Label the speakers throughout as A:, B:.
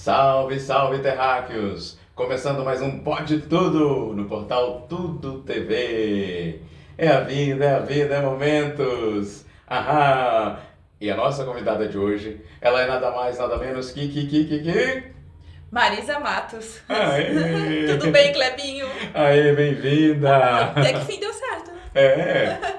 A: Salve, salve, terráqueos! Começando mais um Pode Tudo no portal Tudo TV. É a vida, é momentos. Ahá! E a nossa convidada de hoje, ela é nada mais, nada menos que...
B: Marisa Matos.
A: Aê!
B: Tudo bem, Clebinho?
A: Aê, bem-vinda!
B: Até que fim deu certo, né?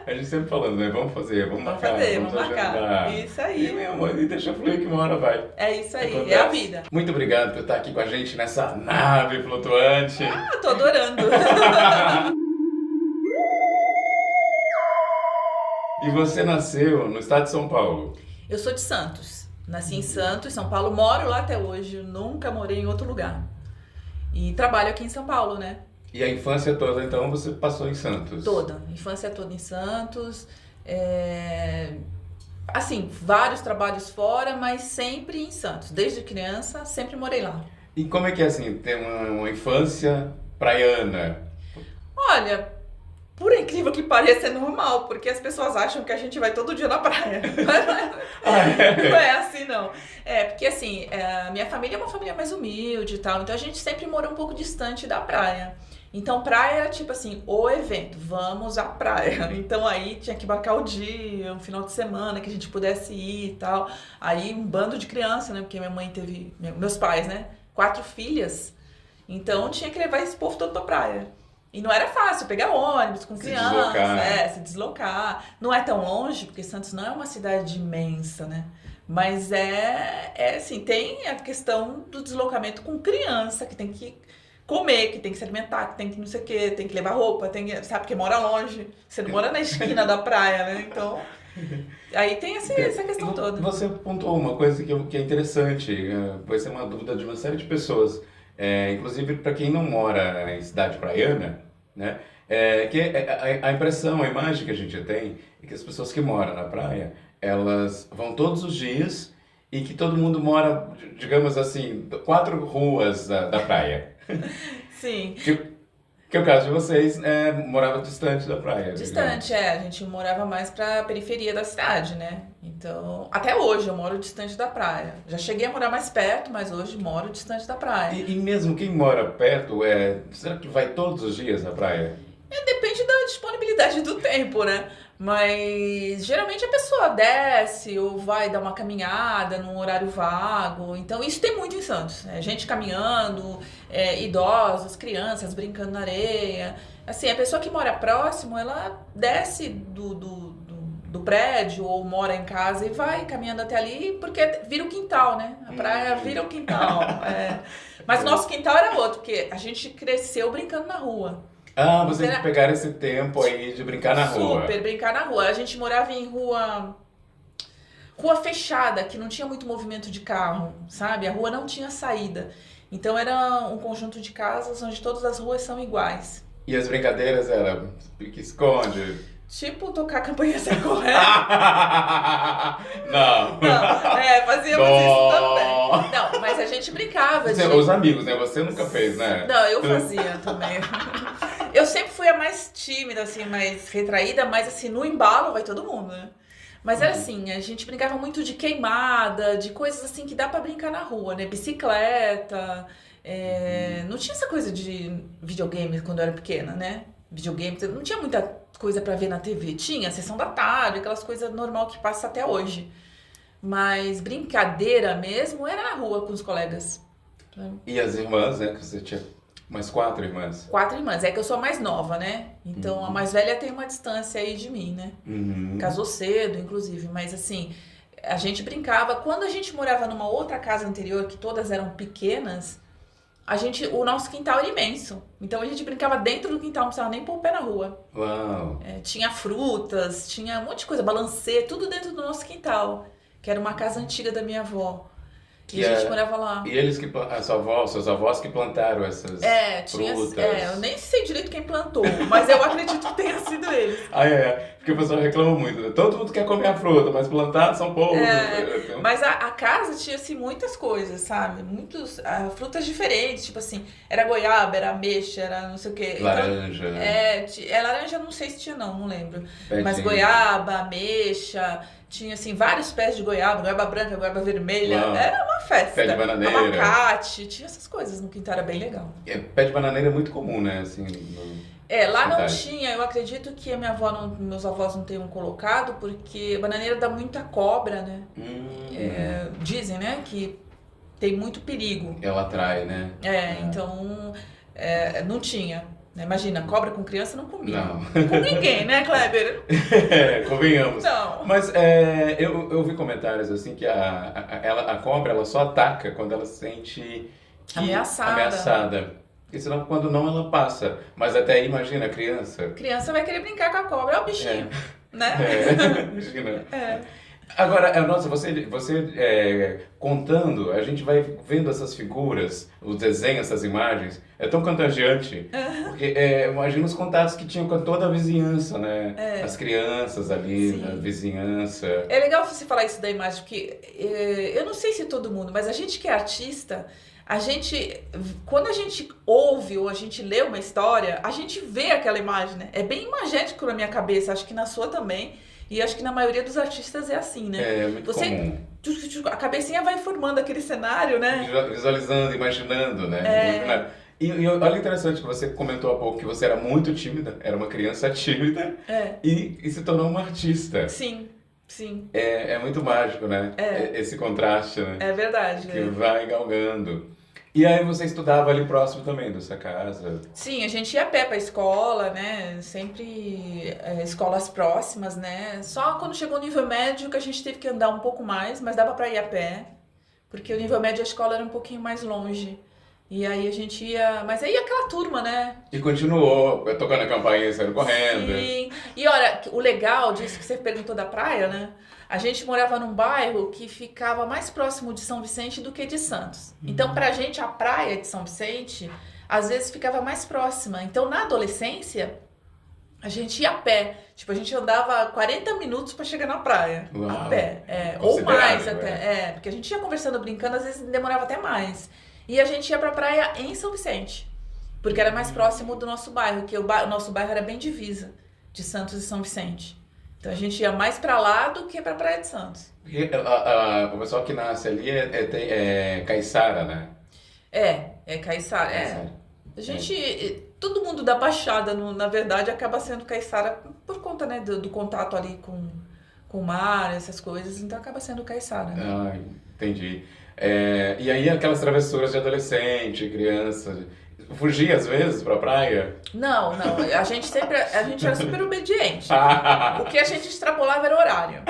A: A gente sempre falando, né? Vamos fazer, vamos
B: Vamos
A: marcar,
B: fazer,
A: vamos
B: vamos marcar.
A: agendar.
B: Isso
A: E,
B: aí.
A: meu amor, e deixa fluir que uma hora vai.
B: É isso aí,
A: Acontece.
B: é a vida.
A: Muito obrigado por estar aqui com a gente nessa nave flutuante.
B: Ah, tô adorando.
A: E você nasceu no estado de São Paulo.
B: Eu sou de Santos. Nasci em Santos, São Paulo. Moro lá até hoje. Nunca morei em outro lugar. E trabalho aqui em São Paulo, né?
A: E a infância toda, então, você passou em Santos?
B: Toda. Infância toda em Santos. Assim, vários trabalhos fora, mas sempre em Santos. Desde criança, sempre morei lá.
A: E como é que é, assim, ter uma infância praiana?
B: Olha, por incrível que pareça, é normal, porque as pessoas acham que a gente vai todo dia na praia. Não é assim, não. Porque assim, a minha família é uma família mais humilde e tal, então a gente sempre morou um pouco distante da praia. Então praia era tipo assim, o evento, vamos à praia. Então aí tinha que marcar o dia, um final de semana que a gente pudesse ir e tal. Aí um bando de criança, né, porque minha mãe teve, meus pais, né, 4 filhas. Então tinha que levar esse povo todo pra praia. E não era fácil pegar ônibus com criança, se deslocar. Não é tão longe, porque Santos não é uma cidade imensa, né? Mas assim, tem a questão do deslocamento com criança, que tem que comer, que tem que se alimentar, que tem que não sei o quê, tem que levar roupa, sabe, porque mora longe. Você não mora na esquina da praia, né? Então, aí tem essa questão toda.
A: Você pontuou uma coisa que é interessante, vai ser uma dúvida de uma série de pessoas. Inclusive para quem não mora em cidade praiana, né? A impressão, a imagem que a gente tem é que as pessoas que moram na praia, elas vão todos os dias e que todo mundo mora, digamos assim, 4 ruas da praia.
B: Sim.
A: Que é o caso de vocês, morava distante da praia.
B: Distante, a gente morava mais pra periferia da cidade, né? Então, até hoje eu moro distante da praia. Já cheguei a morar mais perto, mas hoje moro distante da praia.
A: E mesmo quem mora perto, será que vai todos os dias à praia?
B: Depende da disponibilidade do tempo, né? Mas geralmente a pessoa desce ou vai dar uma caminhada num horário vago. Então isso tem muito em Santos. Gente caminhando, idosos, crianças brincando na areia. Assim, a pessoa que mora próximo, ela desce do prédio ou mora em casa e vai caminhando até ali, porque vira o quintal, né? A praia vira o quintal. Mas nosso quintal era outro, porque a gente cresceu brincando na rua.
A: Vocês pegaram esse tempo aí de brincar na rua.
B: Super, brincar na rua. A gente morava em rua fechada, que não tinha muito movimento de carro, sabe? A rua não tinha saída. Então era um conjunto de casas onde todas as ruas são iguais.
A: E as brincadeiras eram pique-esconde?
B: Tipo tocar campainha sem correr.
A: Não.
B: Não, fazíamos isso também. Não, mas a gente brincava.
A: Os amigos, né? Você nunca fez, né?
B: Não, eu fazia também. Eu sempre fui a mais tímida, assim, mais retraída, mas assim, no embalo vai todo mundo, né? Mas era assim, a gente brincava muito de queimada, de coisas assim que dá pra brincar na rua, né? Bicicleta, não tinha essa coisa de videogame quando eu era pequena, né? Videogame, não tinha muita coisa pra ver na TV. Tinha a sessão da tarde, aquelas coisas normal que passa até hoje. Mas brincadeira mesmo era na rua com os colegas.
A: E as irmãs, né? Que você tinha mais 4 irmãs.
B: 4 irmãs. É que eu sou a mais nova, né? Então a mais velha tem uma distância aí de mim, né? Casou cedo, inclusive. Mas assim, a gente brincava. Quando a gente morava numa outra casa anterior, que todas eram pequenas, o nosso quintal era imenso. Então a gente brincava dentro do quintal, não precisava nem pôr o pé na rua.
A: Uau!
B: Tinha frutas, tinha um monte de coisa, balancê, tudo dentro do nosso quintal. Que era uma casa antiga da minha avó. E a gente morava lá.
A: E eles seus avós que plantaram essas frutas?
B: Eu nem sei direito quem plantou, mas eu acredito que tenha sido eles.
A: Porque o pessoal reclama muito, né? Todo mundo quer comer a fruta, mas plantar são poucos. Então,
B: Mas a casa tinha, assim, muitas coisas, sabe? Frutas diferentes, tipo assim, era goiaba, era ameixa, era não sei o quê.
A: laranja,
B: Então, laranja não sei se tinha não lembro. Mas
A: petinho.
B: goiaba, ameixa, tinha, assim, vários pés de goiaba, goiaba branca, goiaba vermelha.
A: Uau.
B: Era uma festa.
A: Pé de bananeira.
B: Abacate, tinha essas coisas no quintal, era bem legal.
A: Pé de bananeira é muito comum, né? Assim,
B: Lá não
A: cidade.
B: tinha, eu acredito que a meus avós não tenham colocado, porque bananeira dá muita cobra, né? Dizem, né, que tem muito perigo.
A: Ela atrai, né?
B: Então não tinha. Né? Imagina, cobra com criança não comia.
A: Não.
B: Com ninguém, né, Kleber?
A: Convenhamos.
B: Não.
A: Mas eu vi comentários assim que a cobra ela só ataca quando ela se sente ameaçada. Porque senão, quando não, ela passa. Mas até aí, imagina, a criança.
B: Criança vai querer brincar com a cobra, é o bichinho, né?
A: Imagina. Agora, nossa, você contando, a gente vai vendo essas figuras, os desenhos, essas imagens, é tão contagiante. Porque imagina os contatos que tinham com toda a vizinhança, né? As crianças ali,
B: Sim.
A: na vizinhança.
B: É legal você falar isso da imagem, porque eu não sei se todo mundo, mas a gente que é artista, quando a gente ouve ou a gente lê uma história, a gente vê aquela imagem, né? É bem imagético na minha cabeça, acho que na sua também. E acho que na maioria dos artistas é assim, né?
A: É muito comum.
B: A cabecinha vai formando aquele cenário, né?
A: Visualizando, imaginando, né? E olha interessante que você comentou há pouco que você era muito tímida, era uma criança tímida e se tornou uma artista.
B: Sim, sim.
A: É muito mágico, né? Esse contraste, né?
B: É verdade.
A: Que vai galgando. E aí você estudava ali próximo também dessa casa?
B: Sim, a gente ia a pé pra escola, né? Sempre escolas próximas, né? Só quando chegou o nível médio que a gente teve que andar um pouco mais, mas dava pra ir a pé. Porque o nível médio a escola era um pouquinho mais longe. E aí a gente ia... Mas aí aquela turma, né?
A: E continuou tocando a campainha, saindo correndo.
B: Sim. E olha, o legal disso que você perguntou da praia, né? A gente morava num bairro que ficava mais próximo de São Vicente do que de Santos. Então, pra gente, a praia de São Vicente, às vezes ficava mais próxima. Então, na adolescência, a gente ia a pé. Tipo, a gente andava 40 minutos pra chegar na praia.
A: Uau.
B: A pé. Ou mais até. Porque a gente ia conversando, brincando, às vezes demorava até mais. E a gente ia pra praia em São Vicente. Porque era mais próximo do nosso bairro, que o nosso bairro era bem divisa de Santos e São Vicente. Então a gente ia mais pra lá do que pra Praia de Santos.
A: Porque o pessoal que nasce ali é caiçara, né?
B: É caiçara. A gente... Todo mundo da Baixada, na verdade, acaba sendo caiçara por conta, né, do contato ali com o mar, essas coisas. Então acaba sendo caiçara, né?
A: Entendi. E aí aquelas travessuras de adolescente, criança... Fugia às vezes pra praia?
B: Não. A gente era super obediente. O que a gente extrapolava era o horário.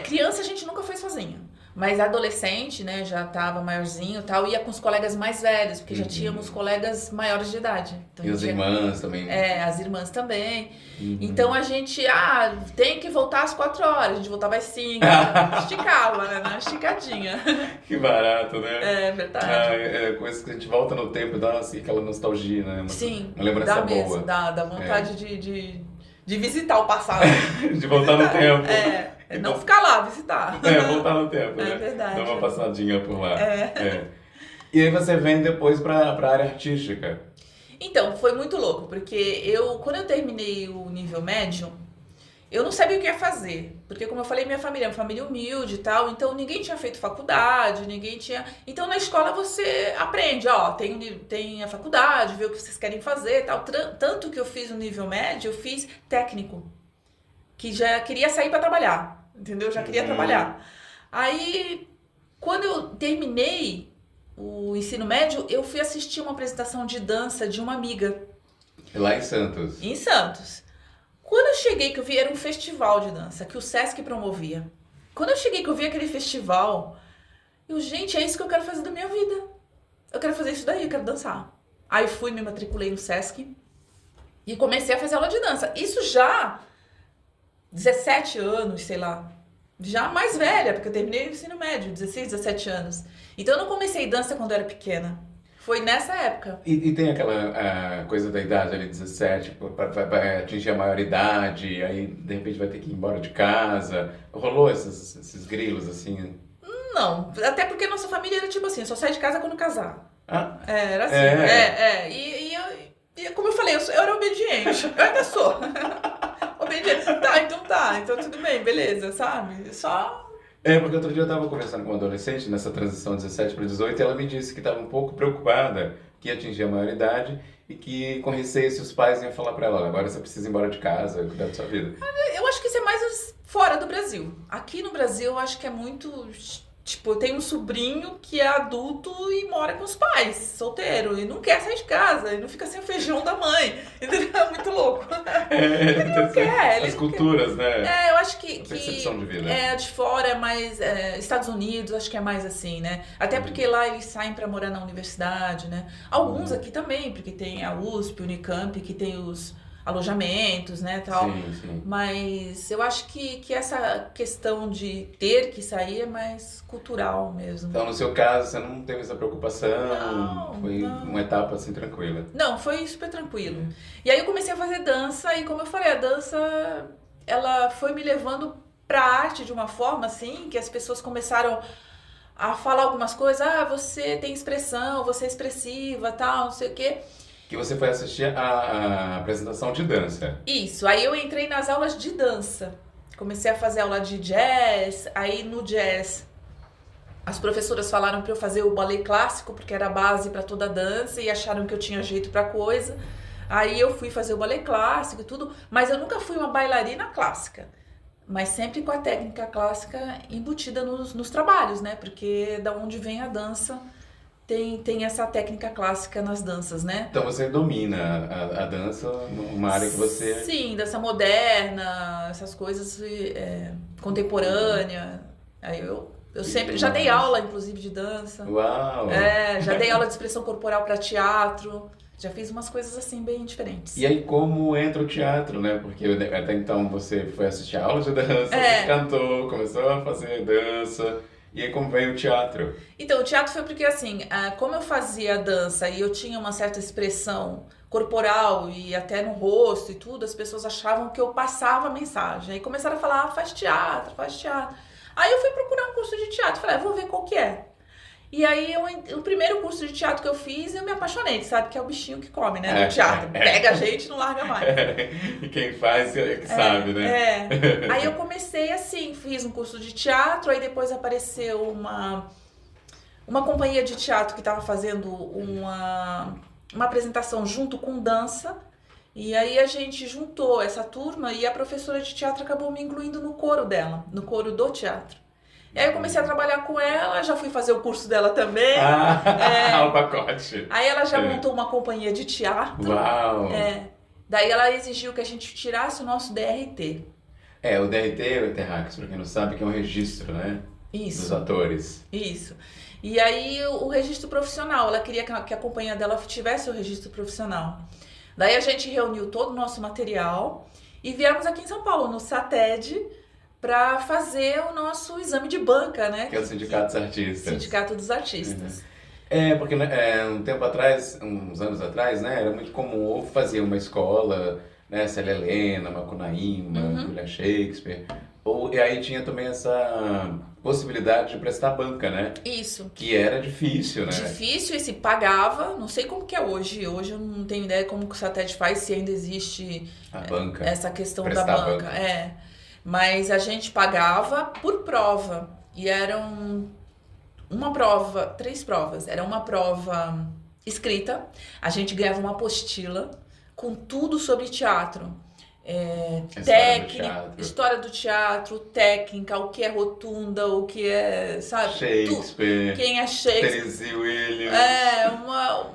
B: Criança a gente nunca foi sozinha. Mas adolescente, né, já tava maiorzinho e tal, ia com os colegas mais velhos, porque já tínhamos colegas maiores de idade. Então,
A: e as irmãs também.
B: As irmãs também. Então a gente, tem que voltar às 4 horas, a gente voltava às 5, esticava, né, na esticadinha.
A: Que barato, né?
B: É verdade.
A: Coisas que a gente volta no tempo e dá assim, aquela nostalgia, né?
B: Sim,
A: uma lembrança
B: dá
A: boa.
B: mesmo, dá vontade de visitar o passado.
A: De voltar no tempo.
B: Não ficar lá, visitar.
A: Voltar no tempo, né?
B: É verdade.
A: Dar uma passadinha por lá. E aí você vem depois pra área artística.
B: Então, foi muito louco, porque quando eu terminei o nível médio, eu não sabia o que ia fazer. Porque, como eu falei, minha família é uma família humilde e tal, então ninguém tinha feito faculdade, ninguém tinha... Então, na escola você aprende, tem a faculdade, vê o que vocês querem fazer e tal. Tanto que eu fiz o nível médio, eu fiz técnico, que já queria sair para trabalhar, entendeu? Já queria trabalhar. Aí, quando eu terminei o ensino médio, eu fui assistir uma apresentação de dança de uma amiga.
A: Lá em Santos?
B: Em Santos. Quando eu cheguei, que eu vi, era um festival de dança, que o Sesc promovia. Quando eu cheguei, que eu vi aquele festival, gente, é isso que eu quero fazer da minha vida. Eu quero fazer isso daí, eu quero dançar. Aí fui, me matriculei no Sesc e comecei a fazer aula de dança. Isso já 17 anos, sei lá. Já mais velha, porque eu terminei o ensino médio, 16, 17 anos. Então eu não comecei dança quando eu era pequena. Foi nessa época.
A: E tem aquela coisa da idade ali, 17, vai atingir a maioridade, aí de repente vai ter que ir embora de casa. Rolou esses grilos assim?
B: Não, até porque nossa família era tipo assim, só sai de casa quando casar.
A: Ah,
B: Era assim, E como eu falei, eu era obediente. Eu ainda sou. Obediente. Então tudo bem, beleza, sabe? Só.
A: Porque outro dia eu estava conversando com uma adolescente nessa transição 17 para 18 e ela me disse que estava um pouco preocupada que ia atingir a maioridade e que com receio se os pais iam falar para ela, olha, agora você precisa ir embora de casa, cuidar da sua vida.
B: Eu acho que isso é mais fora do Brasil. Aqui no Brasil eu acho que é muito. Tipo, eu tenho um sobrinho que é adulto e mora com os pais, solteiro, e não quer sair de casa, e não fica sem o feijão da mãe. Entendeu? É muito louco. Ele não quer.
A: As culturas, né?
B: Eu acho que
A: percepção de vida.
B: De fora é mais. Estados Unidos, acho que é mais assim, né? Até porque lá eles saem pra morar na universidade, né? Alguns aqui também, porque tem a USP, o Unicamp, que tem os alojamentos, né, tal.
A: Sim.
B: Mas eu acho que essa questão de ter que sair é mais cultural mesmo.
A: Então, no seu caso, você não teve essa preocupação?
B: Não,
A: foi uma etapa assim tranquila?
B: Não, foi super tranquilo. E aí eu comecei a fazer dança e, como eu falei, a dança, ela foi me levando pra arte de uma forma assim, que as pessoas começaram a falar algumas coisas, você tem expressão, você é expressiva, tal, não sei o quê.
A: Que você foi assistir a apresentação de dança.
B: Isso, aí eu entrei nas aulas de dança. Comecei a fazer aula de jazz, aí no jazz as professoras falaram para eu fazer o ballet clássico, porque era a base para toda a dança, e acharam que eu tinha jeito para coisa. Aí eu fui fazer o ballet clássico e tudo, mas eu nunca fui uma bailarina clássica. Mas sempre com a técnica clássica embutida nos trabalhos, né? Porque da onde vem a dança... Tem essa técnica clássica nas danças, né?
A: Então você domina a dança numa área que você...
B: Sim, dança moderna, essas coisas contemporânea. Aí eu sempre... Já dei aula, inclusive, de dança.
A: Uau!
B: Já dei aula de expressão corporal para teatro. Já fiz umas coisas assim bem diferentes.
A: E aí como entra o teatro, né? Porque até então você foi assistir a aula de dança, você cantou, começou a fazer dança... E aí como veio o teatro?
B: Então, o teatro foi porque assim, como eu fazia dança e eu tinha uma certa expressão corporal e até no rosto e tudo, as pessoas achavam que eu passava a mensagem. Aí começaram a falar, faz teatro, faz teatro. Aí eu fui procurar um curso de teatro, falei, vou ver qual que é. E aí, o primeiro curso de teatro que eu fiz, eu me apaixonei, sabe? Que é o bichinho que come, né? No teatro. Pega a gente e não larga mais.
A: E quem faz é que sabe, né?
B: Aí eu comecei assim, fiz um curso de teatro, aí depois apareceu uma companhia de teatro que estava fazendo uma apresentação junto com dança. E aí a gente juntou essa turma e a professora de teatro acabou me incluindo no coro dela, no coro do teatro. E aí eu comecei a trabalhar com ela, já fui fazer o curso dela também.
A: O pacote.
B: Aí ela já montou uma companhia de teatro.
A: Uau!
B: Daí ela exigiu que a gente tirasse o nosso DRT.
A: O DRT, o Terrax, pra quem não sabe, que é um registro, né?
B: Isso.
A: Dos atores.
B: Isso. E aí o registro profissional, ela queria que a companhia dela tivesse o registro profissional. Daí a gente reuniu todo o nosso material e viemos aqui em São Paulo, no SATED, para fazer o nosso exame de banca, né?
A: Que é o Sindicato dos Artistas.
B: Sindicato dos Artistas.
A: Porque um tempo atrás, uns anos atrás, né, era muito comum ou fazer uma escola, né, Célia Helena, Macunaíma, William Shakespeare, e aí tinha também essa possibilidade de prestar banca, né?
B: Isso.
A: Que era difícil, né?
B: Difícil e se pagava, não sei como que é hoje. Hoje eu não tenho ideia como que o SATED faz, se ainda existe
A: a banca.
B: Essa questão da banca. Mas a gente pagava por prova. E eram três provas. Era uma prova escrita, a gente ganhava uma apostila com tudo sobre teatro. Técnica, história do teatro, técnica, o que é rotunda, o que é, sabe?
A: Shakespeare.
B: Quem é Shakespeare.
A: Tennessee Williams.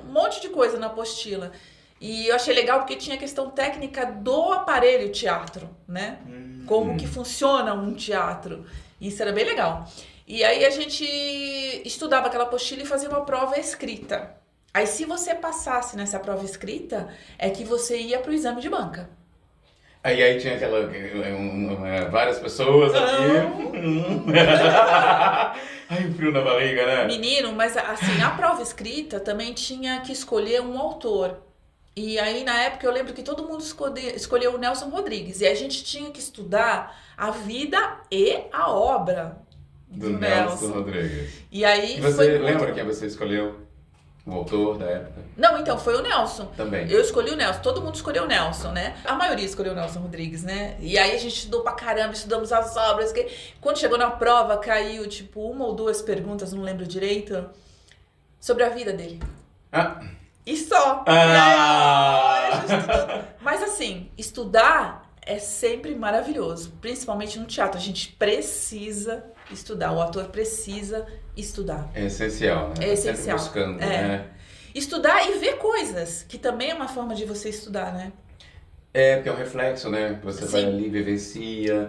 B: Um monte de coisa na apostila. E eu achei legal porque tinha a questão técnica do aparelho teatro, né? Como que funciona um teatro. Isso era bem legal. E aí a gente estudava aquela apostila e fazia uma prova escrita. Aí se você passasse nessa prova escrita, é que você ia para o exame de banca.
A: Aí tinha várias pessoas aqui. Ai, um frio na barriga, né?
B: Menino, mas assim, a prova escrita também tinha que escolher um autor. E aí, na época, eu lembro que todo mundo escolheu o Nelson Rodrigues. E a gente tinha que estudar a vida e a obra
A: do Nelson Rodrigues.
B: E aí
A: você lembra quem você escolheu? O autor da época?
B: Não, então, foi o Nelson.
A: Também.
B: Eu escolhi o Nelson, todo mundo escolheu o Nelson, né? A maioria escolheu o Nelson Rodrigues, né? E aí a gente estudou pra caramba, estudamos as obras. Quando chegou na prova, caiu, tipo, uma ou duas perguntas, não lembro direito, sobre a vida dele. E só. Mas assim, estudar é sempre maravilhoso, principalmente no teatro. A gente precisa estudar, o ator precisa estudar.
A: É essencial, né?
B: É essencial.
A: Sempre buscando, né?
B: Estudar e ver coisas, que também é uma forma de você estudar, né?
A: Porque é um reflexo, né? Você vai ali, vivencia.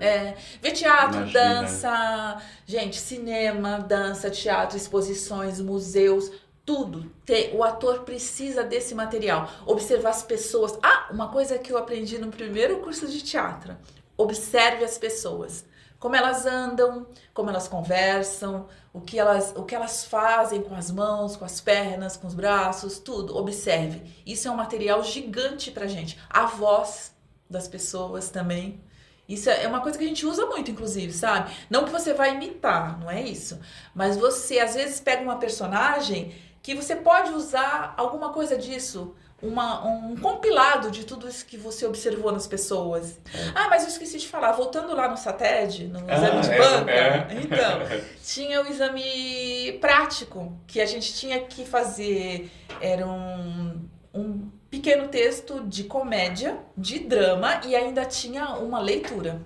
B: Ver teatro,
A: imagina.
B: Dança, gente, cinema, dança, teatro, exposições, museus, tudo. O ator precisa desse material. Observar as pessoas. Uma coisa que eu aprendi no primeiro curso de teatro. Observe as pessoas. Como elas andam, como elas conversam, o que elas fazem com as mãos, com as pernas, com os braços, tudo. Observe. Isso é um material gigante pra gente. A voz das pessoas também. Isso é uma coisa que a gente usa muito, inclusive, sabe? Não que você vai imitar, não é isso. Mas você, às vezes, pega uma personagem que você pode usar alguma coisa disso. Um compilado de tudo isso que você observou nas pessoas. Mas eu esqueci de falar. Voltando lá no SATED, no exame de banca. Então, tinha o exame prático, que a gente tinha que fazer. Era um pequeno texto de comédia, de drama, e ainda tinha uma leitura.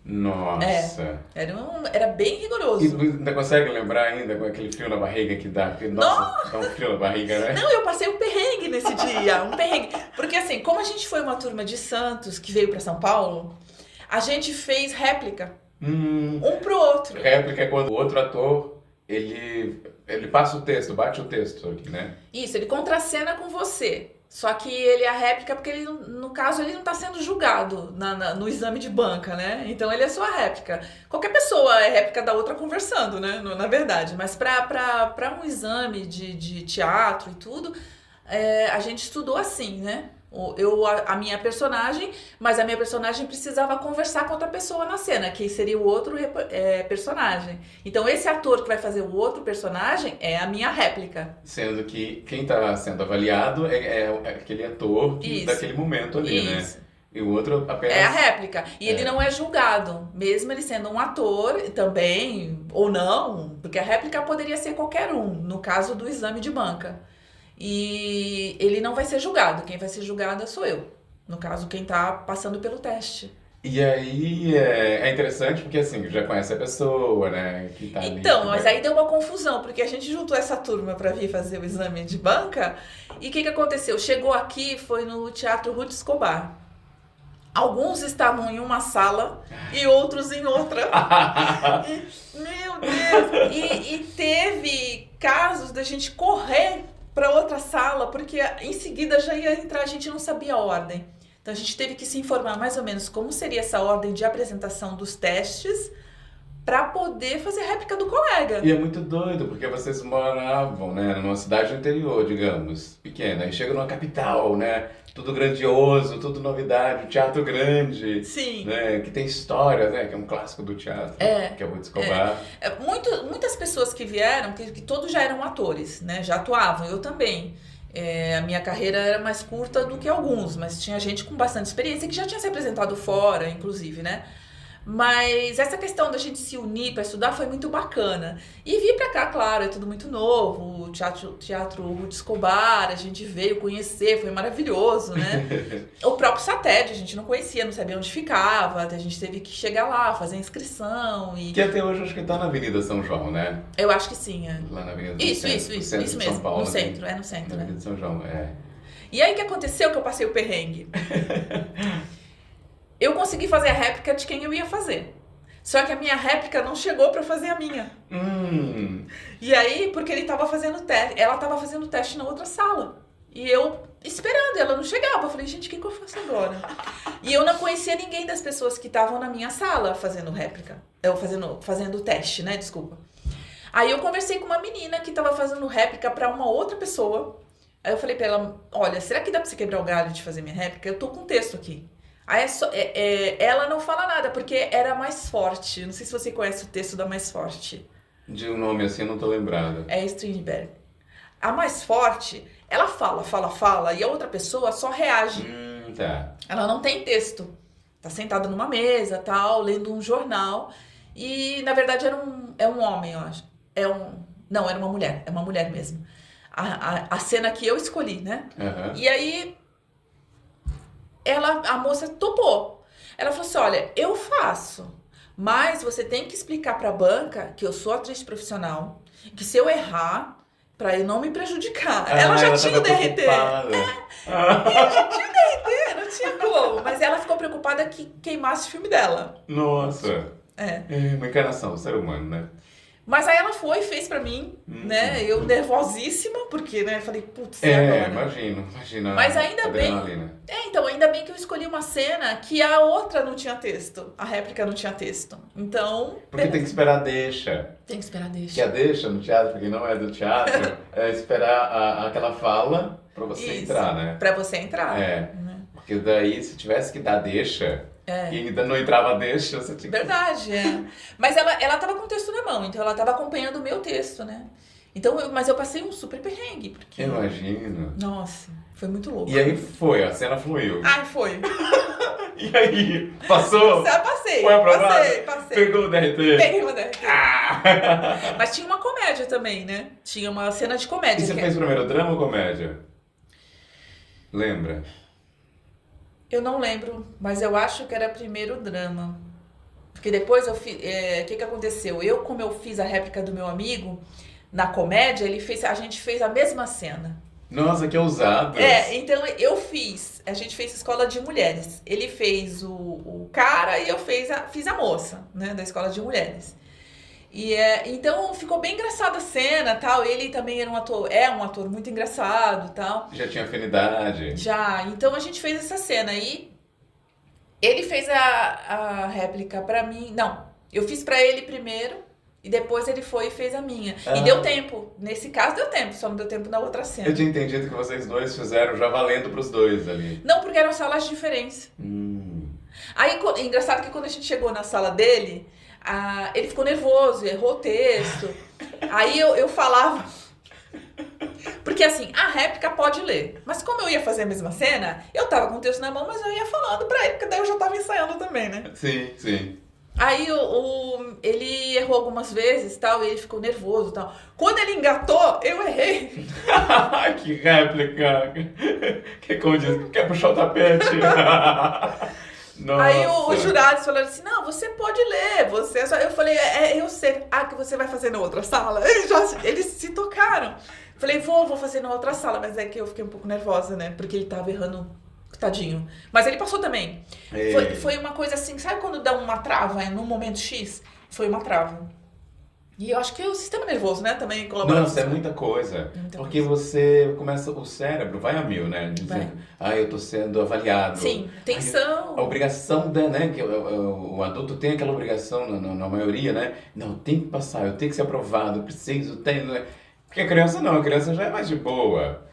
A: Nossa!
B: Era bem rigoroso.
A: E ainda consegue lembrar ainda com aquele frio na barriga que dá? Nossa, dá um frio na barriga, né?
B: Não, eu passei um perrengue nesse dia, um perrengue. Porque assim, como a gente foi uma turma de Santos que veio pra São Paulo, a gente fez réplica, um pro outro.
A: Réplica é quando o outro ator, ele passa o texto, bate o texto aqui, né?
B: Isso, ele contracena com você. Só que ele é a réplica porque, ele, no caso, ele não está sendo julgado no exame de banca, né? Então, ele é sua réplica. Qualquer pessoa é réplica da outra conversando, né? Na verdade. Mas para um exame de teatro e tudo, a gente estudou assim, né? A minha personagem, mas a minha personagem precisava conversar com outra pessoa na cena, que seria o outro personagem. Então, esse ator que vai fazer o outro personagem é a minha réplica.
A: Sendo que quem está sendo avaliado é aquele ator daquele momento ali, né? E o outro apenas...
B: É a réplica. E ele não é julgado, mesmo ele sendo um ator também, ou não, porque a réplica poderia ser qualquer um, no caso do exame de banca. E ele não vai ser julgado. Quem vai ser julgada sou eu. No caso, quem tá passando pelo teste.
A: E aí é interessante porque assim, já conhece a pessoa, né? Que tá
B: então,
A: ali,
B: mas aí deu uma confusão, porque a gente juntou essa turma pra vir fazer o exame de banca. E o que aconteceu? Chegou aqui, foi no Teatro Ruth Escobar. Alguns estavam em uma sala e outros em outra. Meu Deus! E teve casos da gente correr para outra sala, porque em seguida já ia entrar, a gente não sabia a ordem. Então a gente teve que se informar mais ou menos como seria essa ordem de apresentação dos testes para poder fazer réplica do colega.
A: E é muito doido, porque vocês moravam, né, numa cidade interior, digamos, pequena, e chega numa capital, né, tudo grandioso, tudo novidade, teatro grande,
B: sim,
A: né, que tem história, né, que é um clássico do teatro, que é o Ruth Escobar.
B: Muitas pessoas que vieram, que todos já eram atores, né, já atuavam, eu também. A minha carreira era mais curta do que alguns, mas tinha gente com bastante experiência que já tinha se apresentado fora, inclusive, né? Mas essa questão da gente se unir para estudar foi muito bacana. E vir para cá, claro, é tudo muito novo. O Teatro Ruth Escobar, a gente veio conhecer, foi maravilhoso, né? O próprio SATED, a gente não conhecia, não sabia onde ficava. A gente teve que chegar lá, fazer a inscrição.
A: Que até hoje acho que tá na Avenida São João, né?
B: Eu acho que sim,
A: Lá na Avenida
B: Isso
A: de
B: mesmo.
A: São Paulo,
B: no centro, no
A: Na
B: centro, né?
A: Avenida de São João,
B: E aí o que aconteceu que eu passei o perrengue? Eu consegui fazer a réplica de quem eu ia fazer. Só que a minha réplica não chegou pra fazer a minha. E aí, porque ele tava fazendo teste, ela tava fazendo teste na outra sala. E eu esperando, ela não chegava. Eu falei, gente, o que eu faço agora? E eu não conhecia ninguém das pessoas que estavam na minha sala fazendo réplica. Fazendo teste, né? Desculpa. Aí eu conversei com uma menina que estava fazendo réplica para uma outra pessoa. Aí eu falei pra ela, olha, será que dá pra você quebrar o galho de fazer minha réplica? Eu tô com texto aqui. Aí ela não fala nada, porque era Mais Forte. Não sei se você conhece o texto da Mais Forte.
A: De um nome assim, não tô lembrado.
B: É Strindberg. A Mais Forte, ela fala, e a outra pessoa só reage.
A: Tá.
B: Ela não tem texto. Tá sentada numa mesa, tal, lendo um jornal. E, na verdade, é um homem, eu acho. Não, era uma mulher. É uma mulher mesmo. A cena que eu escolhi, né?
A: Uhum.
B: E aí, a moça topou. Ela falou assim, olha, eu faço, mas você tem que explicar pra banca que eu sou atriz profissional, que se eu errar, pra eu não me prejudicar. Ela já tinha o DRT. Ela já tinha o DRT, não tinha como. Mas ela ficou preocupada que queimasse o filme dela.
A: Nossa. É uma encarnação, ser humano, né?
B: Mas aí ela foi e fez pra mim, né? Eu nervosíssima, porque, né? Falei, putz, agora?
A: Imagina.
B: Mas ainda bem. Então, ainda bem que eu escolhi uma cena que a outra não tinha texto. A réplica não tinha texto. Então.
A: Porque tem que esperar a deixa.
B: Tem que esperar a deixa.
A: Que a deixa no teatro, porque não é do teatro, é esperar aquela fala pra você entrar, né?
B: Pra você entrar.
A: Porque daí, se tivesse que dar deixa. E ainda não entrava deixa, você tinha que...
B: Verdade, Mas ela tava com o texto na mão, então ela tava acompanhando o meu texto, né? Então, mas eu passei um super perrengue, porque...
A: Imagino.
B: Nossa, foi muito louco.
A: E aí a cena fluiu.
B: Ai, foi.
A: E aí, passou?
B: Passei.
A: Foi aprovado?
B: Passei.
A: Pegou o DRT?
B: Peguei o DRT. Mas tinha uma comédia também, né? Tinha uma cena de comédia.
A: E você fez primeiro drama ou comédia? Lembra?
B: Eu não lembro, mas eu acho que era primeiro drama. Porque depois eu fiz... O que aconteceu? Como eu fiz a réplica do meu amigo, na comédia, a gente fez a mesma cena.
A: Nossa, que ousado!
B: Então a gente fez escola de mulheres. Ele fez o cara e eu fiz a moça, né, da escola de mulheres. E então ficou bem engraçada a cena, tal. Ele também era um ator muito engraçado, tal.
A: Já tinha afinidade.
B: Já. Então a gente fez essa cena e ele fez a réplica pra mim. Não, eu fiz pra ele primeiro e depois ele foi e fez a minha. E deu tempo. Nesse caso deu tempo, só não deu tempo na outra cena.
A: Eu tinha entendido que vocês dois fizeram já valendo pros dois ali.
B: Não, porque eram salas diferentes. Aí, engraçado que quando a gente chegou na sala dele, ele ficou nervoso, errou o texto. Aí eu falava... Porque assim, a réplica pode ler. Mas como eu ia fazer a mesma cena, eu tava com o texto na mão, mas eu ia falando pra ele, porque daí eu já tava ensaiando também, né?
A: Sim.
B: Aí ele errou algumas vezes, tal, e ele ficou nervoso, tal. Quando ele engatou, eu errei.
A: Que réplica! Que como diz, quer puxar o tapete? Nossa.
B: Aí os jurados falaram assim, não, você pode ler, eu falei, eu sei, que você vai fazer na outra sala? Eles se tocaram. Falei, vou fazer na outra sala, mas é que eu fiquei um pouco nervosa, né, porque ele tava errando, tadinho. Mas ele passou também. Foi uma coisa assim, sabe quando dá uma trava num momento X? Foi uma trava. E eu acho que o sistema nervoso, né, também colabora.
A: Nossa, é muita coisa. Porque você começa, o cérebro vai a mil, né? Dizendo, eu tô sendo avaliado.
B: Sim, tensão.
A: A obrigação, né, que o adulto tem aquela obrigação, na maioria, né? Não, tem que passar, eu tenho que ser aprovado, eu preciso, tenho... Porque a criança não, a criança já é mais de boa.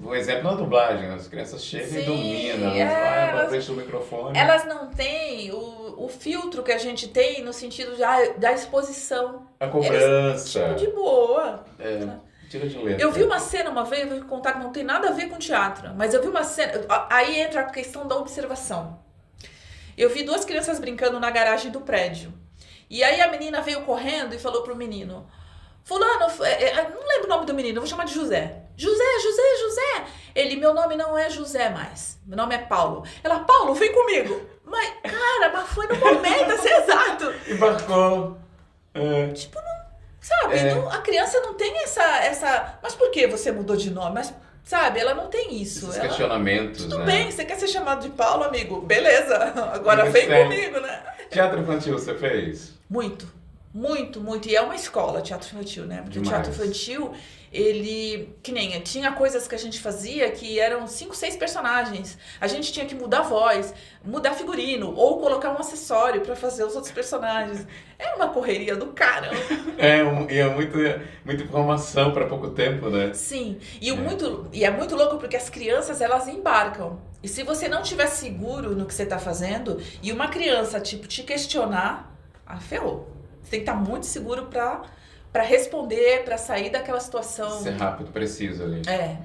A: O exemplo na dublagem, as crianças chegam e dominam, elas vão pra frente do microfone.
B: Elas não têm o filtro que a gente tem no sentido da exposição.
A: A cobrança.
B: Tipo, de boa.
A: Tira de letra.
B: Eu vi uma cena uma vez, eu vou contar que não tem nada a ver com teatro, mas eu vi uma cena, aí entra a questão da observação. Eu vi duas crianças brincando na garagem do prédio. E aí a menina veio correndo e falou pro menino, fulano, não lembro o nome do menino, eu vou chamar de José. José. Ele, meu nome não é José mais, meu nome é Paulo. Ela, Paulo, vem comigo. Mas, cara, mas foi no momento, assim, exato.
A: Embarcou.
B: Tipo, não, sabe, a criança não tem essa... Mas por que você mudou de nome? Mas, sabe, ela não tem isso.
A: Esses questionamentos,
B: tudo
A: né?
B: bem, você quer ser chamado de Paulo, amigo? Beleza, agora vem comigo, né?
A: Teatro infantil você fez?
B: Muito. Muito, muito. E é uma escola, teatro infantil, né? Porque o teatro infantil, ele... Que nem... Tinha coisas que a gente fazia que eram 5, 6 personagens. A gente tinha que mudar a voz, mudar figurino, ou colocar um acessório pra fazer os outros personagens. É uma correria do caramba.
A: E é muita informação para pouco tempo, né?
B: Sim. E é muito louco porque as crianças, elas embarcam. E se você não tiver seguro no que você tá fazendo, e uma criança, tipo, te questionar, ferrou. Você tem que estar muito seguro pra responder, pra sair daquela situação.
A: Ser rápido, preciso ali.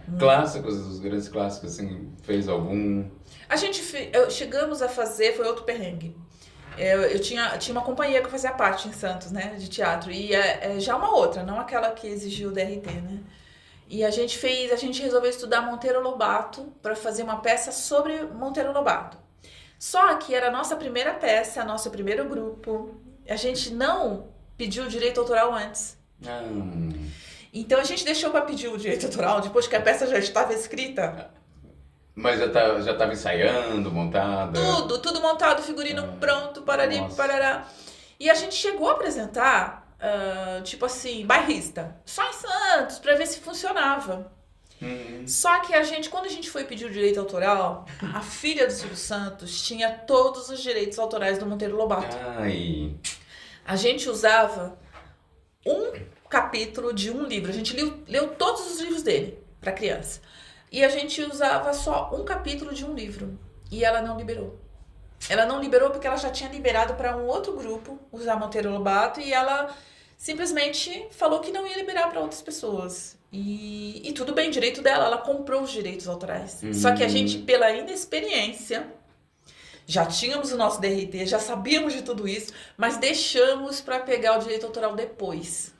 B: Muito.
A: Clássicos, os grandes clássicos, assim, fez algum?
B: Chegamos a fazer, foi outro perrengue. Eu tinha uma companhia que eu fazia parte em Santos, né, de teatro. E já uma outra, não aquela que exigiu o DRT, né? E a gente resolveu estudar Monteiro Lobato para fazer uma peça sobre Monteiro Lobato. Só que era a nossa primeira peça, nosso primeiro grupo. A gente não pediu o direito autoral antes. Então a gente deixou para pedir o direito autoral depois que a peça já estava escrita.
A: Mas já estava ensaiando, montada?
B: Tudo montado, figurino pronto, parari, parará. E a gente chegou a apresentar, tipo assim, bairrista. Só em Santos, para ver se funcionava. Só que quando a gente foi pedir o direito autoral, a filha do Silvio Santos tinha todos os direitos autorais do Monteiro Lobato. A gente usava um capítulo de um livro. A gente leu todos os livros dele para criança. E a gente usava só um capítulo de um livro. E ela não liberou. Ela não liberou porque ela já tinha liberado para um outro grupo usar Monteiro Lobato. E ela simplesmente falou que não ia liberar para outras pessoas. E tudo bem, direito dela. Ela comprou os direitos autorais. Só que a gente, pela inexperiência, já tínhamos o nosso DRT, já sabíamos de tudo isso, mas deixamos para pegar o direito autoral depois.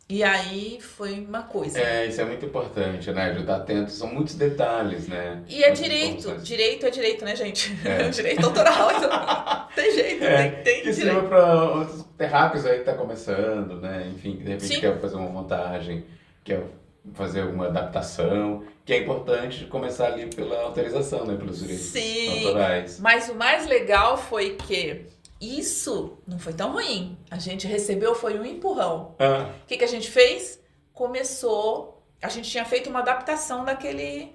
B: E aí foi uma coisa.
A: Isso é muito importante, né? De estar atento, são muitos detalhes, né?
B: E é direito. Direito é direito, né, gente? Direito autoral. Então, tem jeito, tem
A: que
B: direito.
A: sirva para outros terráqueos aí que tá começando, né? Enfim, que de repente quer fazer uma montagem, quer fazer uma adaptação, que é importante começar ali pela autorização, né? Pelos direitos autorais.
B: Mas o mais legal foi que isso não foi tão ruim. A gente recebeu, foi um empurrão. O que a gente fez? A gente tinha feito uma adaptação daquele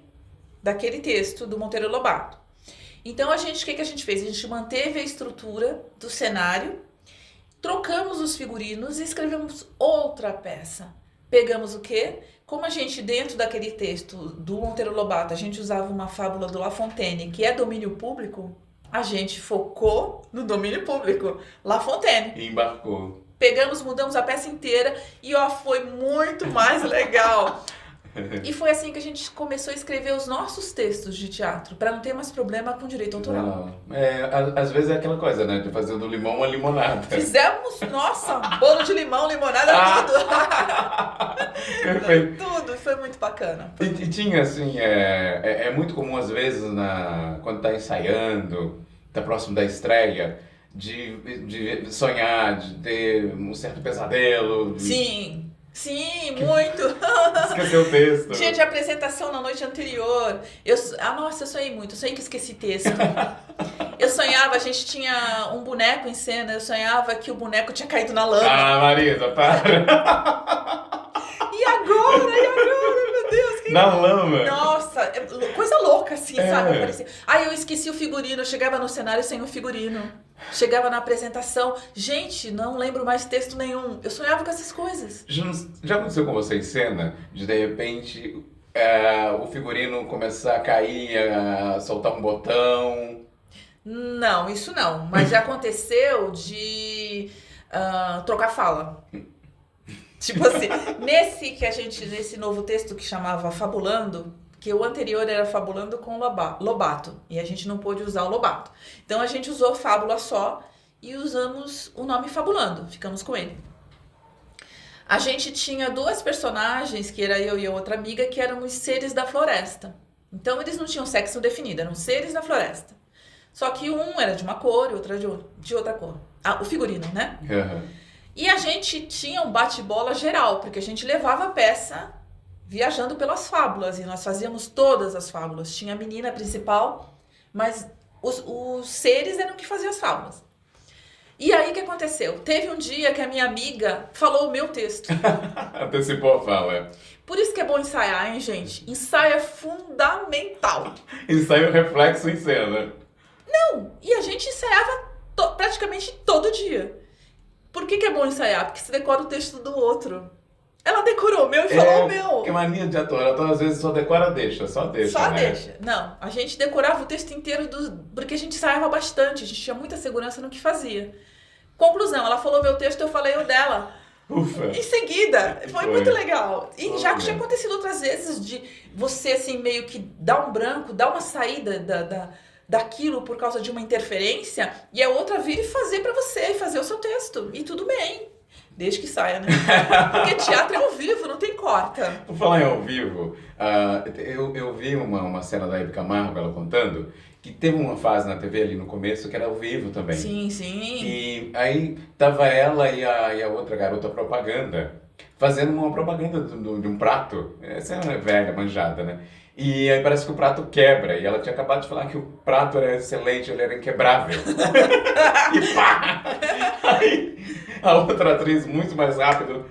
B: texto do Monteiro Lobato. Então, o que a gente fez? A gente manteve a estrutura do cenário, trocamos os figurinos e escrevemos outra peça. Pegamos o quê? Como a gente, dentro daquele texto do Monteiro Lobato, a gente usava uma fábula do La Fontaine, que é domínio público, a gente focou no domínio público, La Fontaine.
A: E embarcou.
B: Pegamos, mudamos a peça inteira e foi muito mais legal. E foi assim que a gente começou a escrever os nossos textos de teatro, para não ter mais problema com direito autoral.
A: Às vezes é aquela coisa, né? De fazer do limão uma limonada.
B: Fizemos, nossa, bolo de limão, limonada, tudo.
A: Perfeito.
B: Tudo, foi muito bacana.
A: E tinha, assim, é muito comum às vezes, quando tá ensaiando, tá próximo da estreia, de sonhar, de ter um certo pesadelo.
B: Sim, muito.
A: Esqueceu o texto.
B: Dia de apresentação na noite anterior. Eu sonhei muito. Eu sonhei que esqueci texto. Eu sonhava, a gente tinha um boneco em cena, eu sonhava que o boneco tinha caído na lama.
A: Marisa, para.
B: E agora, meu Deus.
A: Na lama.
B: Nossa, coisa louca assim, sabe? Parecia. Eu esqueci o figurino, eu chegava no cenário sem o figurino. Chegava na apresentação, gente, não lembro mais texto nenhum. Eu sonhava com essas coisas.
A: Já aconteceu com você em cena? De repente, o figurino começar a cair, a soltar um botão?
B: Não, isso não. Mas já aconteceu de trocar fala. Tipo assim, nesse novo texto que chamava Fabulando, que o anterior era Fabulando com Lobato, e a gente não pôde usar o Lobato. Então a gente usou Fábula só e usamos o nome Fabulando, ficamos com ele. A gente tinha 2 personagens, que era eu e a outra amiga, que eram os seres da floresta. Então eles não tinham sexo definido, eram seres da floresta. Só que um era de uma cor e outro de outra cor. O figurino, né? E a gente tinha um bate-bola geral, porque a gente levava a peça viajando pelas fábulas, e nós fazíamos todas as fábulas. Tinha a menina principal, mas os seres eram que faziam as fábulas. E aí, o que aconteceu? Teve um dia que a minha amiga falou o meu texto.
A: Antecipou a fala.
B: Por isso que é bom ensaiar, hein, gente? Ensaio é fundamental.
A: Ensaio reflexo em cena.
B: Não, e a gente ensaiava praticamente todo dia. Por que é bom ensaiar? Porque você decora o texto do outro. Ela decorou o meu e falou o meu.
A: Que mania de ator. Ator às vezes só decora, deixa. Só deixa,
B: Só
A: né?
B: deixa. Não, a gente decorava o texto inteiro porque a gente ensaiava bastante. A gente tinha muita segurança no que fazia. Conclusão, ela falou meu texto, eu falei o dela.
A: Ufa.
B: Em seguida. Foi muito legal. E
A: Olha.
B: já que tinha acontecido outras vezes de você, assim, meio que dar um branco, dar uma saída daquilo por causa de uma interferência, e a outra vir e fazer pra você, e fazer o seu texto. E tudo bem. Desde que saia, né? Porque teatro é ao vivo, não tem corta.
A: Por falar em ao vivo, eu vi uma cena da Hebe Camargo, ela contando, que teve uma fase na TV ali no começo que era ao vivo também.
B: Sim, sim.
A: E aí tava ela e a outra garota propaganda, fazendo uma propaganda de um prato. Essa é uma velha manjada, né? E aí parece que o prato quebra, e ela tinha acabado de falar que o prato era excelente, ele era inquebrável. E pá! Aí a outra atriz, muito mais rápido,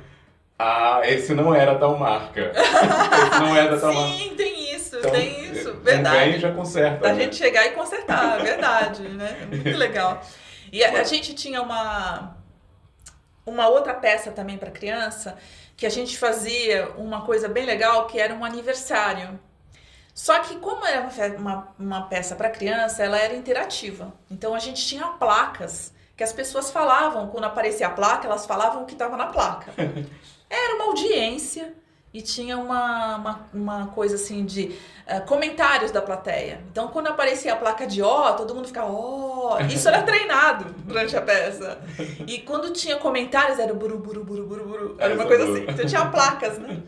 A: esse não era tal marca. Esse não era tal marca.
B: Sim, tem isso,
A: Então,
B: tem isso, verdade.
A: Vem já conserta.
B: Da
A: né?
B: gente chegar e consertar, verdade, né? Muito legal. E a gente tinha uma outra peça também para criança, que a gente fazia uma coisa bem legal, que era um aniversário. Só que como era uma peça para criança, ela era interativa. Então a gente tinha placas que as pessoas falavam, quando aparecia a placa, elas falavam o que estava na placa. Era uma audiência e tinha uma coisa assim de comentários da plateia. Então quando aparecia a placa de ó, todo mundo ficava ó. Isso era treinado durante a peça. E quando tinha comentários era buru, buru, buru, buru, buru. Era uma coisa assim. Então tinha placas, né?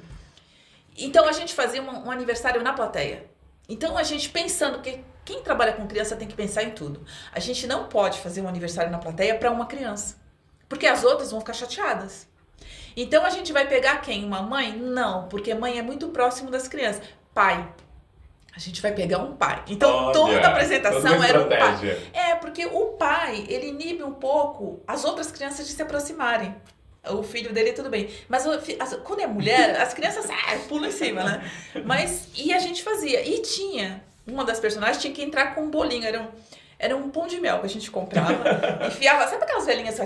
B: Então a gente fazia um aniversário na plateia. Então a gente pensando que quem trabalha com criança tem que pensar em tudo. A gente não pode fazer um aniversário na plateia para uma criança, porque as outras vão ficar chateadas. Então a gente vai pegar quem? Uma mãe? Não, porque mãe é muito próximo das crianças. Pai. A gente vai pegar um pai. Então toda a apresentação era um pai. Porque o pai, ele inibe um pouco as outras crianças de se aproximarem. O filho dele, tudo bem. Mas quando é mulher, as crianças pulam em cima, né? E a gente fazia. E tinha, uma das personagens tinha que entrar com um bolinho. Era um pão de mel que a gente comprava. Enfiava, sabe aquelas velhinhas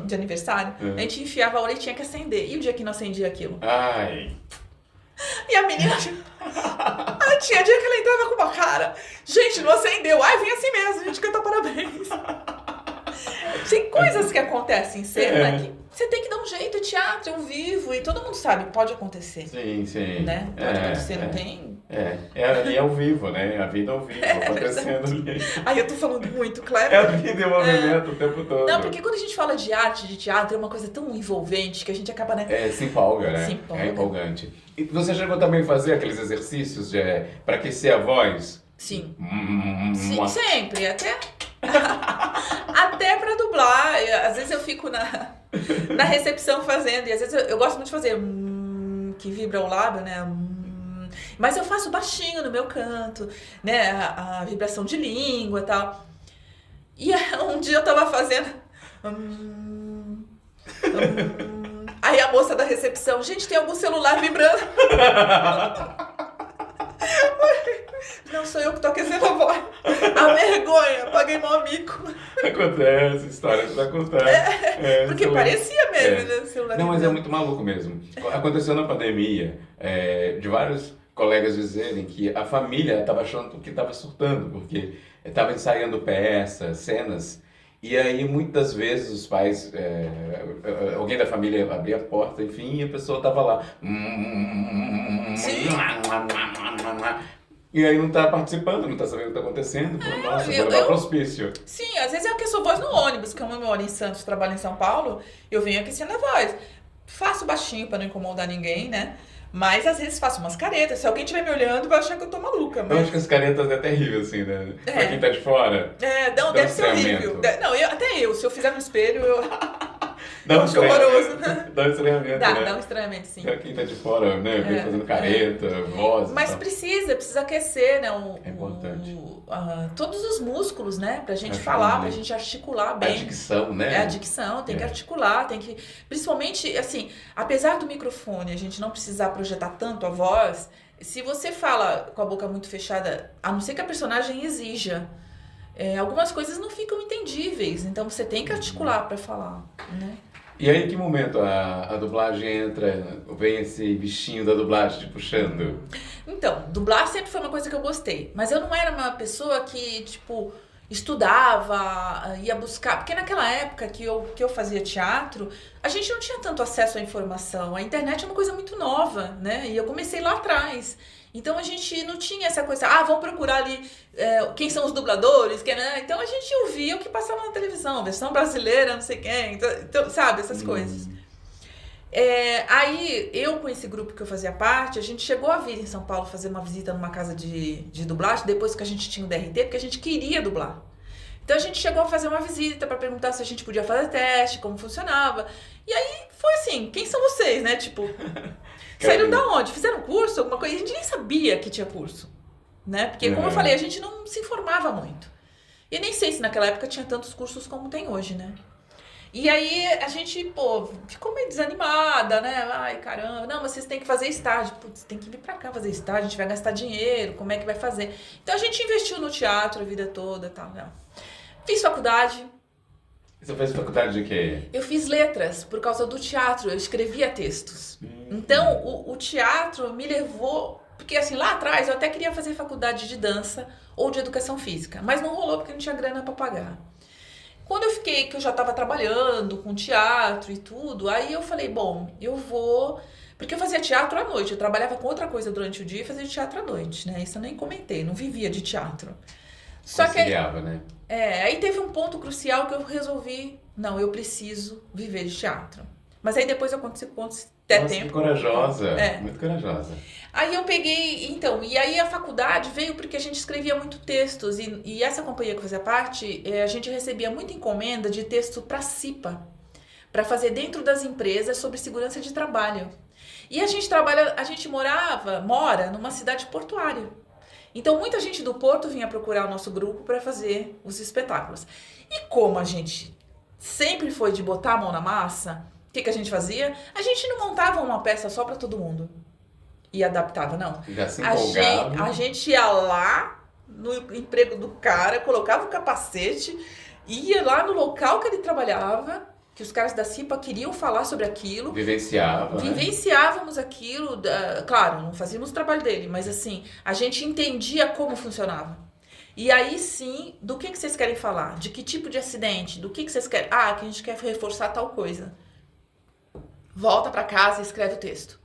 B: de aniversário? A gente enfiava a orelha e tinha que acender. E o dia que não acendia aquilo?
A: Ai.
B: E a menina... tinha dia que ela entrava com uma cara. Gente, não acendeu. Ai, vem assim mesmo. A gente canta parabéns. Tem coisas que acontecem em cena que você tem que dar um jeito, teatro, ao vivo, e todo mundo sabe, pode acontecer.
A: Sim, sim.
B: Né? Pode acontecer, não tem...
A: Ali ao vivo, né? A vida ao vivo, acontecendo ali.
B: Ai, eu tô falando muito, claro.
A: É a vida em movimento o tempo todo.
B: Não, porque quando a gente fala de arte, de teatro, é uma coisa tão envolvente que a gente acaba, né?
A: Se empolga, né?
B: Se empolga.
A: É empolgante. E você chegou também a fazer aqueles exercícios para aquecer a voz?
B: Sim. Sim, sempre. Até pra dublar. Às vezes eu fico na recepção fazendo, e às vezes eu gosto muito de fazer que vibra o lábio, né? Mas eu faço baixinho no meu canto, né? A vibração de língua e tal. E um dia eu tava fazendo... Aí a moça da recepção, gente, tem algum celular vibrando? Não, sou eu que tô aquecendo a voz. A vergonha, paguei mó mico.
A: Acontece, histórias acontecem.
B: Porque parecia mesmo, né? O celular
A: Não, mas
B: vibrando.
A: é muito maluco mesmo. Aconteceu na pandemia, de vários colegas dizerem que a família estava achando que estava surtando, porque estava ensaiando peças, cenas, e aí muitas vezes os pais, alguém da família abria a porta, enfim, e a pessoa estava lá.
B: Sim.
A: E aí não tá participando, não tá sabendo o que tá acontecendo. Nossa, vou levar pro hospício.
B: Sim, às vezes eu aqueço voz no ônibus, como eu moro em Santos, trabalho em São Paulo, eu venho aquecendo a voz. Faço baixinho pra não incomodar ninguém, né? Mas às vezes faço umas caretas. Se alguém estiver me olhando, vai achar que eu tô maluca. Mas...
A: Eu acho que as caretas é terrível, assim, né? Pra quem tá de fora.
B: Não, deve ser horrível. Não, até eu, se eu fizer no espelho, eu...
A: Dá um
B: acho horroroso.
A: Dá um estranhamento, né?
B: Dá um estranhamento, sim.
A: Pra quem tá de fora, né? Fazendo careta, voz.
B: Mas precisa aquecer, né?
A: É importante.
B: todos os músculos, né? Pra gente falar, pra gente articular bem.
A: A dicção, né?
B: É a dicção, tem que articular, tem que... Principalmente, assim, apesar do microfone, a gente não precisar projetar tanto a voz, se você fala com a boca muito fechada, a não ser que a personagem exija, algumas coisas não ficam entendíveis, então você tem que articular pra falar, né?
A: E aí, em que momento a dublagem entra, vem esse bichinho da dublagem te puxando?
B: Então, dublar sempre foi uma coisa que eu gostei, mas eu não era uma pessoa que, tipo, estudava, ia buscar, porque naquela época que eu fazia teatro, a gente não tinha tanto acesso à informação, a internet é uma coisa muito nova, né? E eu comecei lá atrás. Então a gente não tinha essa coisa, vamos procurar ali quem são os dubladores, né? Então a gente ouvia o que passava na televisão, versão brasileira, não sei quem, então sabe, essas coisas. Aí eu com esse grupo que eu fazia parte, a gente chegou a vir em São Paulo fazer uma visita numa casa de dublagem, depois que a gente tinha o DRT, porque a gente queria dublar. Então a gente chegou a fazer uma visita para perguntar se a gente podia fazer teste, como funcionava. E aí foi assim, quem são vocês, né? Tipo... Saíram da onde? Fizeram curso, alguma coisa? A gente nem sabia que tinha curso, né? Porque, como eu falei, a gente não se informava muito. E nem sei se naquela época tinha tantos cursos como tem hoje, né? E aí a gente, ficou meio desanimada, né? Ai, caramba, não, mas vocês têm que fazer estágio. Putz, tem que vir pra cá fazer estágio, a gente vai gastar dinheiro, como é que vai fazer? Então a gente investiu no teatro a vida toda e tal, né? Fiz faculdade.
A: Você fez faculdade de quê?
B: Eu fiz letras por causa do teatro, eu escrevia textos. Então, o teatro me levou... Porque, assim, lá atrás eu até queria fazer faculdade de dança ou de educação física, mas não rolou porque não tinha grana pra pagar. Quando que eu já estava trabalhando com teatro e tudo, aí eu falei, bom, eu vou... Porque eu fazia teatro à noite, eu trabalhava com outra coisa durante o dia e fazia teatro à noite, né? Isso eu nem comentei, não vivia de teatro.
A: Conciliava, né?
B: Aí teve um ponto crucial que eu resolvi, não, eu preciso viver de teatro. Mas aí depois eu consigo ter tempo.
A: Que corajosa, muito corajosa.
B: Aí eu peguei, então, e aí a faculdade veio porque a gente escrevia muito textos, e essa companhia que eu fazia parte, a gente recebia muita encomenda de texto para CIPA, para fazer dentro das empresas sobre segurança de trabalho. E a gente mora numa cidade portuária. Então, muita gente do Porto vinha procurar o nosso grupo para fazer os espetáculos. E como a gente sempre foi de botar a mão na massa, o que a gente fazia? A gente não montava uma peça só para todo mundo e adaptava, não.
A: Já se empolgava.
B: A gente ia lá no emprego do cara, colocava o capacete, ia lá no local que ele trabalhava, que os caras da CIPA queriam falar sobre aquilo. Vivenciávamos aquilo, claro, não fazíamos o trabalho dele, mas assim, a gente entendia como funcionava. E aí sim, do que vocês querem falar? De que tipo de acidente? Do que vocês querem? Que a gente quer reforçar tal coisa. Volta para casa e escreve o texto.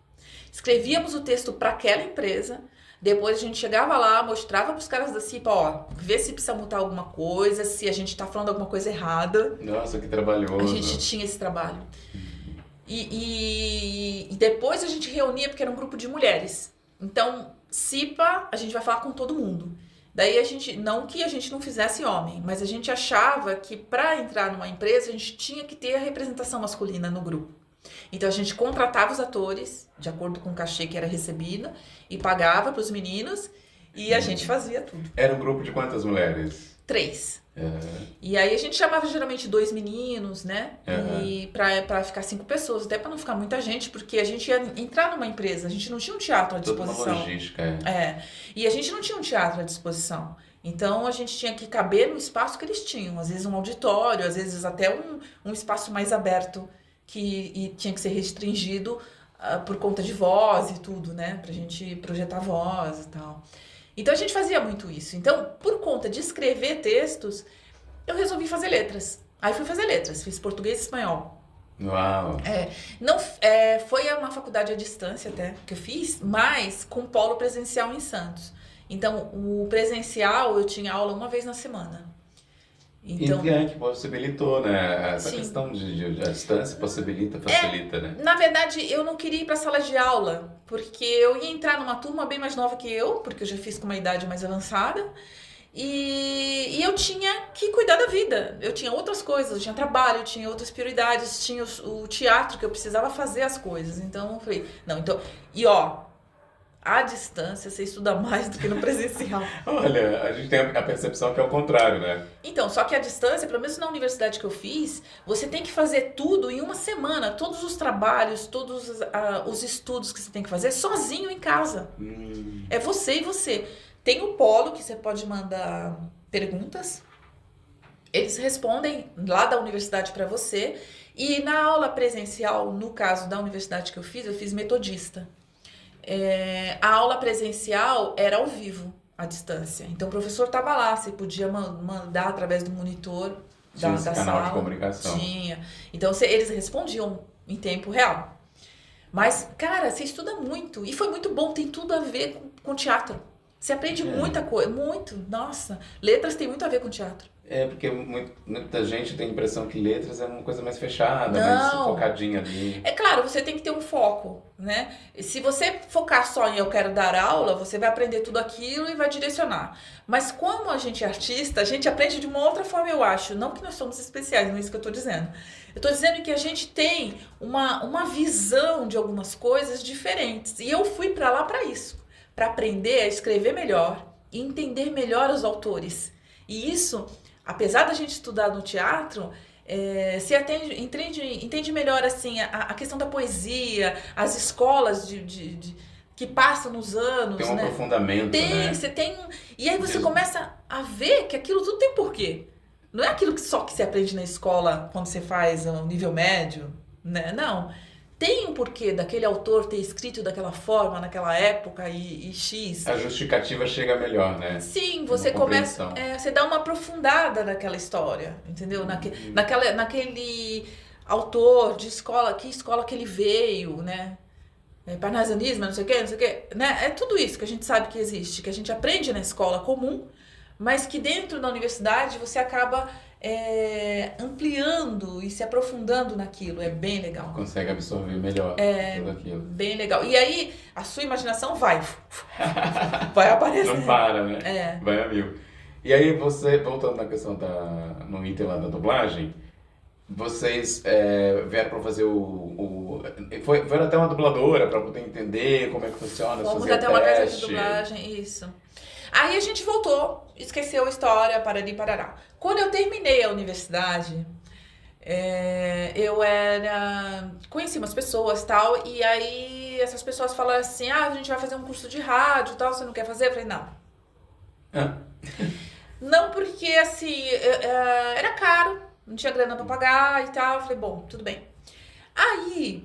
B: Escrevíamos o texto para aquela empresa. Depois a gente chegava lá, mostrava pros caras da CIPA, vê se precisa mudar alguma coisa, se a gente tá falando alguma coisa errada.
A: Nossa, que trabalhoso.
B: A gente tinha esse trabalho. E depois a gente reunia, porque era um grupo de mulheres. Então, CIPA, a gente vai falar com todo mundo. Daí não que a gente não fizesse homem, mas a gente achava que para entrar numa empresa, a gente tinha que ter a representação masculina no grupo. Então a gente contratava os atores, de acordo com o cachê que era recebido, e pagava para os meninos, e a gente fazia tudo.
A: Era um grupo de quantas mulheres?
B: 3. E aí a gente chamava geralmente 2 meninos, né? E pra ficar 5 pessoas, até pra não ficar muita gente, porque a gente ia entrar numa empresa, a gente não tinha um teatro à disposição.
A: Toda uma logística,
B: E a gente não tinha um teatro à disposição. Então a gente tinha que caber no espaço que eles tinham, às vezes um auditório, às vezes até um espaço mais aberto, e tinha que ser restringido por conta de voz e tudo, né? Pra gente projetar voz e tal. Então a gente fazia muito isso. Então, por conta de escrever textos, eu resolvi fazer letras. Aí fui fazer letras, fiz português e espanhol.
A: Uau!
B: Foi uma faculdade à distância até que eu fiz, mas com polo presencial em Santos. Então, o presencial eu tinha aula uma vez na semana. Então,
A: e que possibilitou, né? Essa questão de distância facilita, né?
B: Na verdade, eu não queria ir para sala de aula, porque eu ia entrar numa turma bem mais nova que eu, porque eu já fiz com uma idade mais avançada, e eu tinha que cuidar da vida. Eu tinha outras coisas, eu tinha trabalho, eu tinha outras prioridades, tinha o teatro que eu precisava fazer as coisas. Então, eu falei, não, então... À distância, você estuda mais do que no presencial.
A: Olha, a gente tem a percepção que é o contrário, né?
B: Então, só que à distância, pelo menos na universidade que eu fiz, você tem que fazer tudo em uma semana. Todos os trabalhos, todos os estudos que você tem que fazer sozinho em casa. É você e você. Tem o polo que você pode mandar perguntas. Eles respondem lá da universidade para você. E na aula presencial, no caso da universidade que eu fiz metodista. A aula presencial era ao vivo, à distância. Então o professor estava lá, você podia mandar através do monitor da
A: Esse canal
B: sala.
A: de comunicação.
B: Tinha. Então eles respondiam em tempo real. Mas, cara, você estuda muito. E foi muito bom, tem tudo a ver com teatro. Você aprende muita coisa, muito. Nossa, letras tem muito a ver com teatro.
A: Porque muita gente tem a impressão que letras é uma coisa mais fechada,
B: Não.
A: mais focadinha ali.
B: É claro, você tem que ter um foco, né? Se você focar só em eu quero dar aula, você vai aprender tudo aquilo e vai direcionar. Mas como a gente é artista, a gente aprende de uma outra forma, eu acho. Não que nós somos especiais, não é isso que eu tô dizendo. Eu tô dizendo que a gente tem uma visão de algumas coisas diferentes. E eu fui pra lá pra isso. Pra aprender a escrever melhor e entender melhor os autores. E isso, apesar da gente estudar no teatro, se entende melhor assim, a questão da poesia, as escolas que passam nos anos.
A: Tem um
B: né?
A: aprofundamento, né?
B: Você tem. E aí você começa a ver que aquilo tudo tem porquê. Não é aquilo só que você aprende na escola quando você faz o nível médio, né? Não. Tem um porquê daquele autor ter escrito daquela forma, naquela época e X.
A: A justificativa chega melhor, né?
B: Sim, você começa. Você dá uma aprofundada naquela história, entendeu? Naquele autor de escola, que escola que ele veio, né? Parnasianismo, não sei o quê, né? É tudo isso que a gente sabe que existe, que a gente aprende na escola comum, mas que dentro da universidade você acaba ampliando e se aprofundando naquilo. É bem legal.
A: Consegue absorver melhor tudo aquilo.
B: Bem legal. E aí, a sua imaginação vai aparecer.
A: Não para, né? Vai a mil. E aí, você, voltando na questão no item lá da dublagem, vocês vieram para fazer foram até uma dubladora para poder entender como é que funciona,
B: Fomos
A: fazer
B: até uma casa de dublagem, isso. Aí a gente voltou, esqueceu a história, parari, parará. Quando eu terminei a universidade, conheci umas pessoas e tal, e aí essas pessoas falaram assim, a gente vai fazer um curso de rádio e tal, você não quer fazer? Eu falei, não. Não, porque assim, era caro, não tinha grana pra pagar e tal, eu falei, bom, tudo bem. Aí,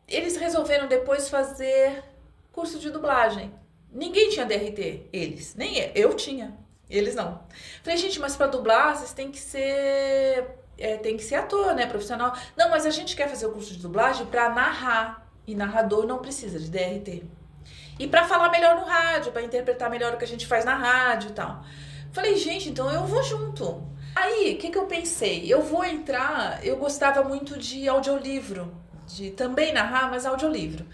B: eles resolveram depois fazer curso de dublagem. Ninguém tinha DRT, eles. Nem eu tinha, eles não. Falei, gente, mas pra dublar, vocês têm que ser ator, né, profissional. Não, mas a gente quer fazer o curso de dublagem pra narrar. E narrador não precisa de DRT. E pra falar melhor no rádio, pra interpretar melhor o que a gente faz na rádio e tal. Falei, gente, então eu vou junto. Aí, o que eu pensei? Eu vou entrar, eu gostava muito de audiolivro, de também narrar, mas audiolivro.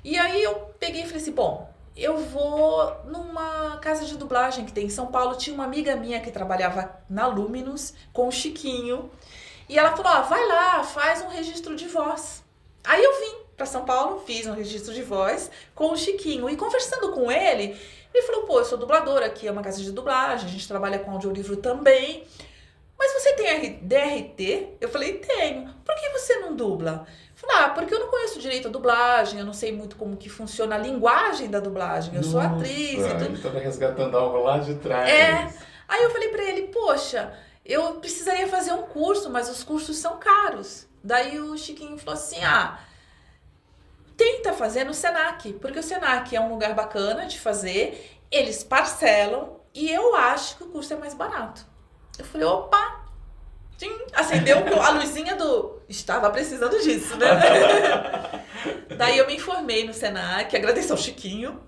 B: E aí eu peguei e falei assim, bom, eu vou numa casa de dublagem que tem em São Paulo. Tinha uma amiga minha que trabalhava na Luminous com o Chiquinho. E ela falou, vai lá, faz um registro de voz. Aí eu vim pra São Paulo, fiz um registro de voz com o Chiquinho. E conversando com ele falou, pô, eu sou dubladora, aqui é uma casa de dublagem, a gente trabalha com audiolivro também. Mas você tem DRT? Eu falei, tenho. Por que você não dubla? Eu falei, porque eu não conheço direito a dublagem, eu não sei muito como que funciona a linguagem da dublagem, eu sou atriz e tudo.
A: Ele tava resgatando algo lá de trás.
B: Aí eu falei pra ele, poxa, eu precisaria fazer um curso, mas os cursos são caros. Daí o Chiquinho falou assim, tenta fazer no Senac, porque o Senac é um lugar bacana de fazer, eles parcelam e eu acho que o curso é mais barato. Eu falei, opa, sim, acendeu a luzinha estava precisando disso, né? Daí eu me informei no Senac, agradeço ao Chiquinho,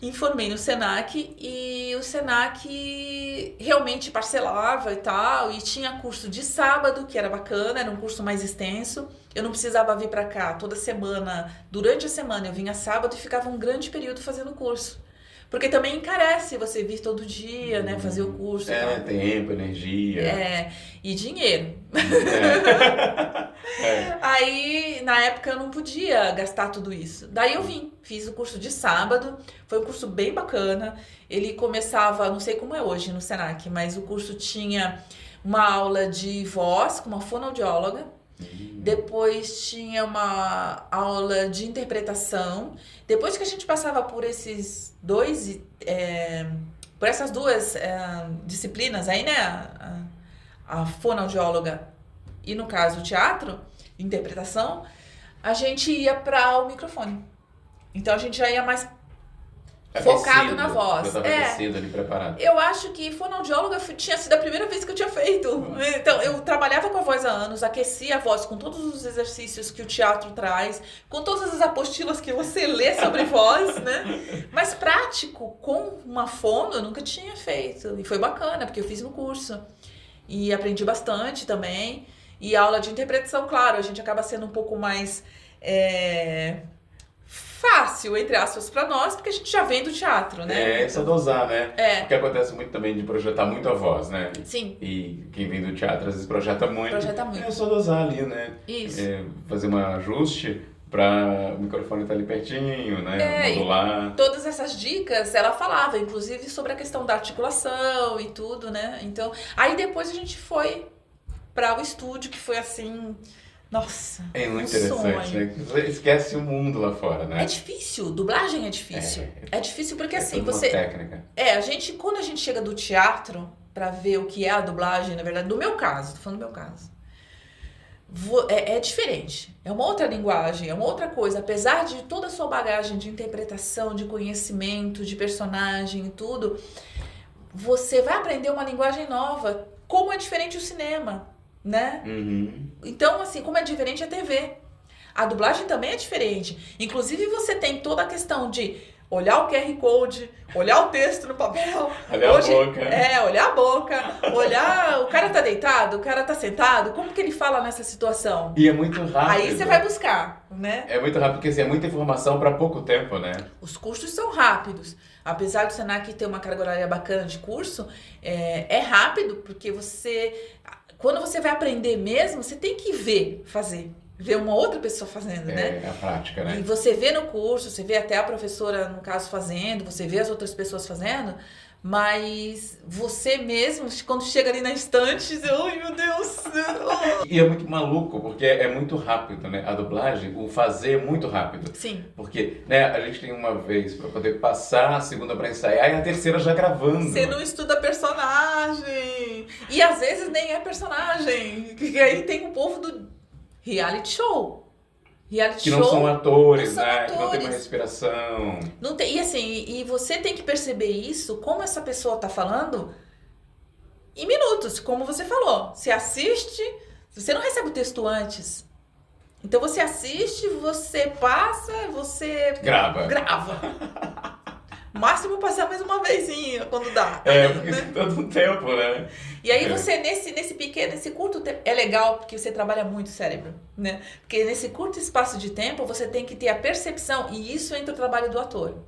B: informei no Senac e o Senac realmente parcelava e tal, e tinha curso de sábado, que era bacana, era um curso mais extenso, eu não precisava vir pra cá toda semana, durante a semana eu vinha sábado e ficava um grande período fazendo curso. Porque também encarece você vir todo dia, né? Fazer o curso e tal.
A: Tempo, energia.
B: E dinheiro.
A: É.
B: Aí, na época, eu não podia gastar tudo isso. Daí eu fiz o curso de sábado. Foi um curso bem bacana. Ele começava, não sei como é hoje no Senac, mas o curso tinha uma aula de voz com uma fonoaudióloga. Depois tinha uma aula de interpretação. Depois que a gente passava por esses por essas duas disciplinas aí, né? A fonoaudióloga e, no caso, o teatro, interpretação, a gente ia para o microfone. Então a gente já ia mais focado na voz.
A: Eu tava aquecido ali, preparado.
B: Eu acho que fonoaudióloga tinha sido a primeira vez que eu tinha feito. Então, eu trabalhava com a voz há anos, aquecia a voz com todos os exercícios que o teatro traz, com todas as apostilas que você lê sobre voz, né? Mas prático, com uma fono, eu nunca tinha feito. E foi bacana, porque eu fiz no curso. E aprendi bastante também. E a aula de interpretação, claro, a gente acaba sendo um pouco mais... fácil, entre aspas, pra nós, porque a gente já vem do teatro, né?
A: É só dosar, né? O que acontece muito também de projetar muito a voz, né?
B: Sim.
A: E quem vem do teatro às vezes projeta muito.
B: Projeta muito.
A: É só dosar ali, né?
B: Isso.
A: Fazer um ajuste pra o microfone estar ali pertinho, né? Modular.
B: Todas essas dicas, ela falava, inclusive, sobre a questão da articulação e tudo, né? Então, aí depois a gente foi para o estúdio, que foi assim... Nossa,
A: é muito interessante,
B: sonho.
A: Né? Esquece o mundo lá fora, né?
B: É difícil, dublagem é difícil. É difícil porque assim,
A: você... técnica.
B: Quando a gente chega do teatro pra ver o que é a dublagem, na verdade, do meu caso, tô falando do meu caso, é diferente. É uma outra linguagem, é uma outra coisa. Apesar de toda a sua bagagem de interpretação, de conhecimento, de personagem e tudo, você vai aprender uma linguagem nova, como é diferente o cinema. Né? Então, assim, como é diferente a TV. A dublagem também é diferente. Inclusive, você tem toda a questão de olhar o QR Code, olhar o texto no papel.
A: Olhar a boca.
B: Olhar a boca. Olhar, o cara tá deitado, o cara tá sentado. Como que ele fala nessa situação?
A: E é muito rápido.
B: Aí você vai buscar, né?
A: É muito rápido, porque assim, é muita informação para pouco tempo, né?
B: Os cursos são rápidos. Apesar do Senac ter uma carga horária bacana de curso, é rápido, porque quando você vai aprender mesmo, você tem que ver uma outra pessoa fazendo, né?
A: É a prática, né?
B: E você vê no curso, você vê até a professora, no caso, fazendo, você vê as outras pessoas fazendo, mas você mesmo, quando chega ali na estante, você, ai meu Deus!
A: E é muito maluco, porque é muito rápido, né? A dublagem, o fazer é muito rápido.
B: Sim.
A: Porque, né, a gente tem uma vez para poder passar, a segunda para ensaiar e a terceira já gravando.
B: Você não estuda personagem! E às vezes nem é personagem, porque aí tem o povo do reality show.
A: Que não são atores, né? Que não tem uma respiração.
B: Não tem, e assim, e você tem que perceber isso, como essa pessoa tá falando, em minutos, como você falou. Você assiste, você não recebe o texto antes. Então você assiste, você passa, você...
A: Grava.
B: Máximo passar mais uma vezinha, quando dá.
A: Porque todo um tempo, né?
B: E aí você, nesse curto tempo, é legal porque você trabalha muito o cérebro, né? Porque nesse curto espaço de tempo, você tem que ter a percepção, e isso entra o trabalho do ator.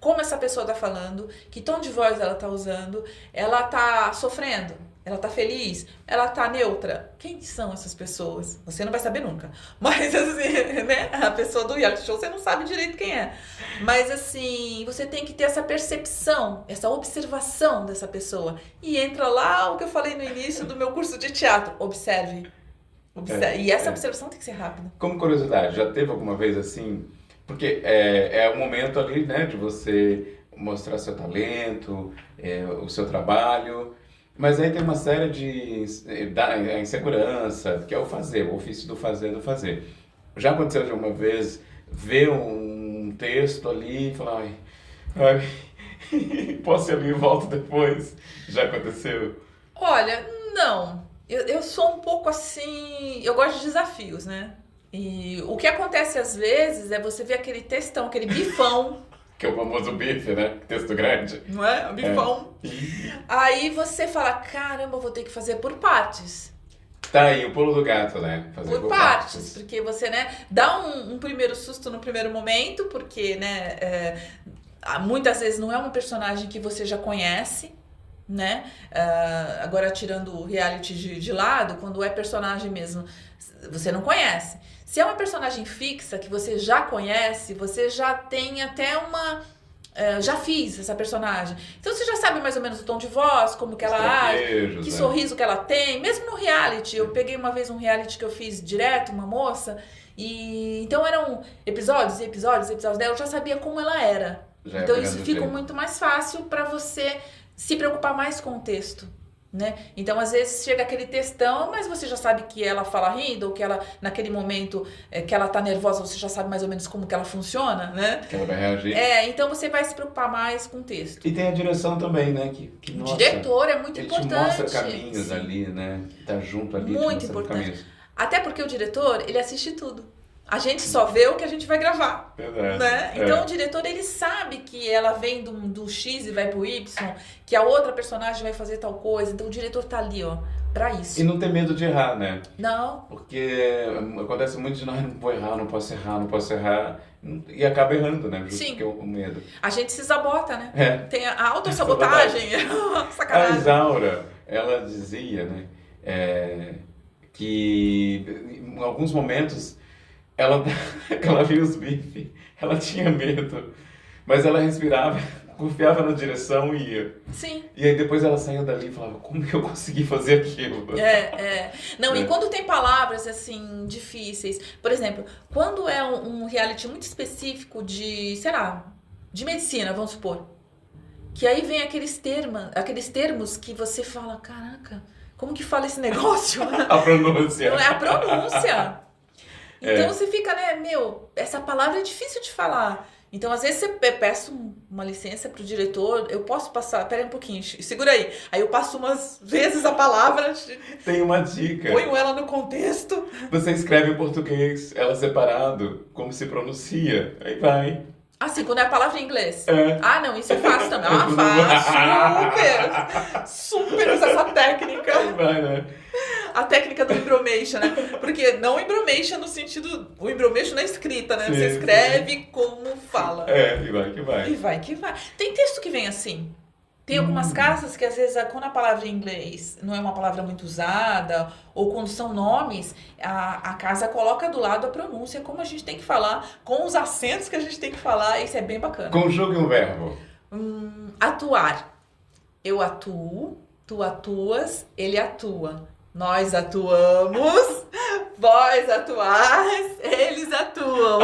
B: Como essa pessoa tá falando, que tom de voz ela tá usando, ela tá sofrendo, ela tá feliz, ela tá neutra. Quem são essas pessoas? Você não vai saber nunca. Mas assim, né? A pessoa do reality show, você não sabe direito quem é. Mas assim, você tem que ter essa percepção, essa observação dessa pessoa. E entra lá o que eu falei no início do meu curso de teatro. Observe. E essa observação tem que ser rápida.
A: Como curiosidade, já teve alguma vez assim... Porque é o momento ali, né, de você mostrar seu talento, o seu trabalho, mas aí tem uma série de insegurança, que é o ofício do fazer. Já aconteceu de uma vez ver um texto ali e falar, ai, posso ir ali e volto depois? Já aconteceu?
B: Olha, não. Eu sou um pouco assim, eu gosto de desafios, né? E o que acontece às vezes é você ver aquele textão, aquele bifão.
A: Que é o famoso bife, né? Texto grande.
B: Não é? O bifão. Aí você fala, caramba, eu vou ter que fazer por partes.
A: Tá aí, o pulo do gato, né? Fazer
B: por partes. Porque você, né, dá um primeiro susto no primeiro momento, porque, né, muitas vezes não é uma personagem que você já conhece, né? Agora, tirando o reality de lado, quando é personagem mesmo, você não conhece. Se é uma personagem fixa que você já conhece, você já tem até já fiz essa personagem. Então você já sabe mais ou menos o tom de voz, como que ela age, que sorriso que ela tem. Mesmo no reality, eu peguei uma vez um reality que eu fiz direto, uma moça, e então eram episódios dela, eu já sabia como ela era. Então isso fica muito mais fácil para você se preocupar mais com o texto, né? Então às vezes chega aquele textão, mas você já sabe que ela fala rindo, ou que ela, naquele momento que ela tá nervosa, você já sabe mais ou menos como que ela funciona, né?
A: Que ela vai reagir.
B: Então você vai se preocupar mais com o texto.
A: E tem a direção também, né? Que
B: o diretor é muito importante.
A: Ele te mostra caminhos ali, né? Tá junto ali.
B: Muito importante. Caminhos. Até porque o diretor, ele assiste tudo. A gente só vê o que a gente vai gravar.
A: Verdade.
B: Né? Então o diretor, ele sabe que ela vem do X e vai pro Y, que a outra personagem vai fazer tal coisa. Então o diretor tá ali, ó, pra isso.
A: E não tem medo de errar, né?
B: Não.
A: Porque acontece muito de nós, não vou errar, não posso errar. E acaba errando, né? Justo. Sim. Porque o medo.
B: A gente se sabota, né? Tem a autossabotagem. Sacanagem.
A: A Isaura, ela dizia, né? Que em alguns momentos ela via os bifes, ela tinha medo, mas ela respirava, confiava na direção e ia.
B: Sim.
A: E aí depois ela saía dali e falava, como que eu consegui fazer aquilo?
B: Não, e quando tem palavras assim difíceis, por exemplo, quando é um reality muito específico de, sei lá, de medicina, vamos supor, que aí vem aqueles termos que você fala, caraca, como que fala esse negócio?
A: A pronúncia.
B: Não é a pronúncia. Então você fica, né, essa palavra é difícil de falar. Então, às vezes, eu peço uma licença pro diretor, eu posso passar, pera aí um pouquinho, segura aí. Aí eu passo umas vezes a palavra.
A: Tem uma dica.
B: Ponho ela no contexto.
A: Você escreve em português, ela separado, como se pronuncia, aí vai.
B: Assim, quando é a palavra em inglês. Ah, não, isso eu faço também. Super usa essa técnica.
A: Aí vai, né?
B: A técnica do embromation, né? Porque não embromation no sentido... O embromation na escrita, né? Sim, você escreve como fala.
A: E vai que vai.
B: E vai que vai. Tem texto que vem assim. Tem algumas casas que, às vezes, quando a palavra em inglês não é uma palavra muito usada, ou quando são nomes, a casa coloca do lado a pronúncia, como a gente tem que falar, com os acentos que a gente tem que falar. Isso é bem bacana.
A: Conjugue um verbo.
B: Atuar. Eu atuo, tu atuas, ele atua. Nós atuamos, vós atuais, eles atuam.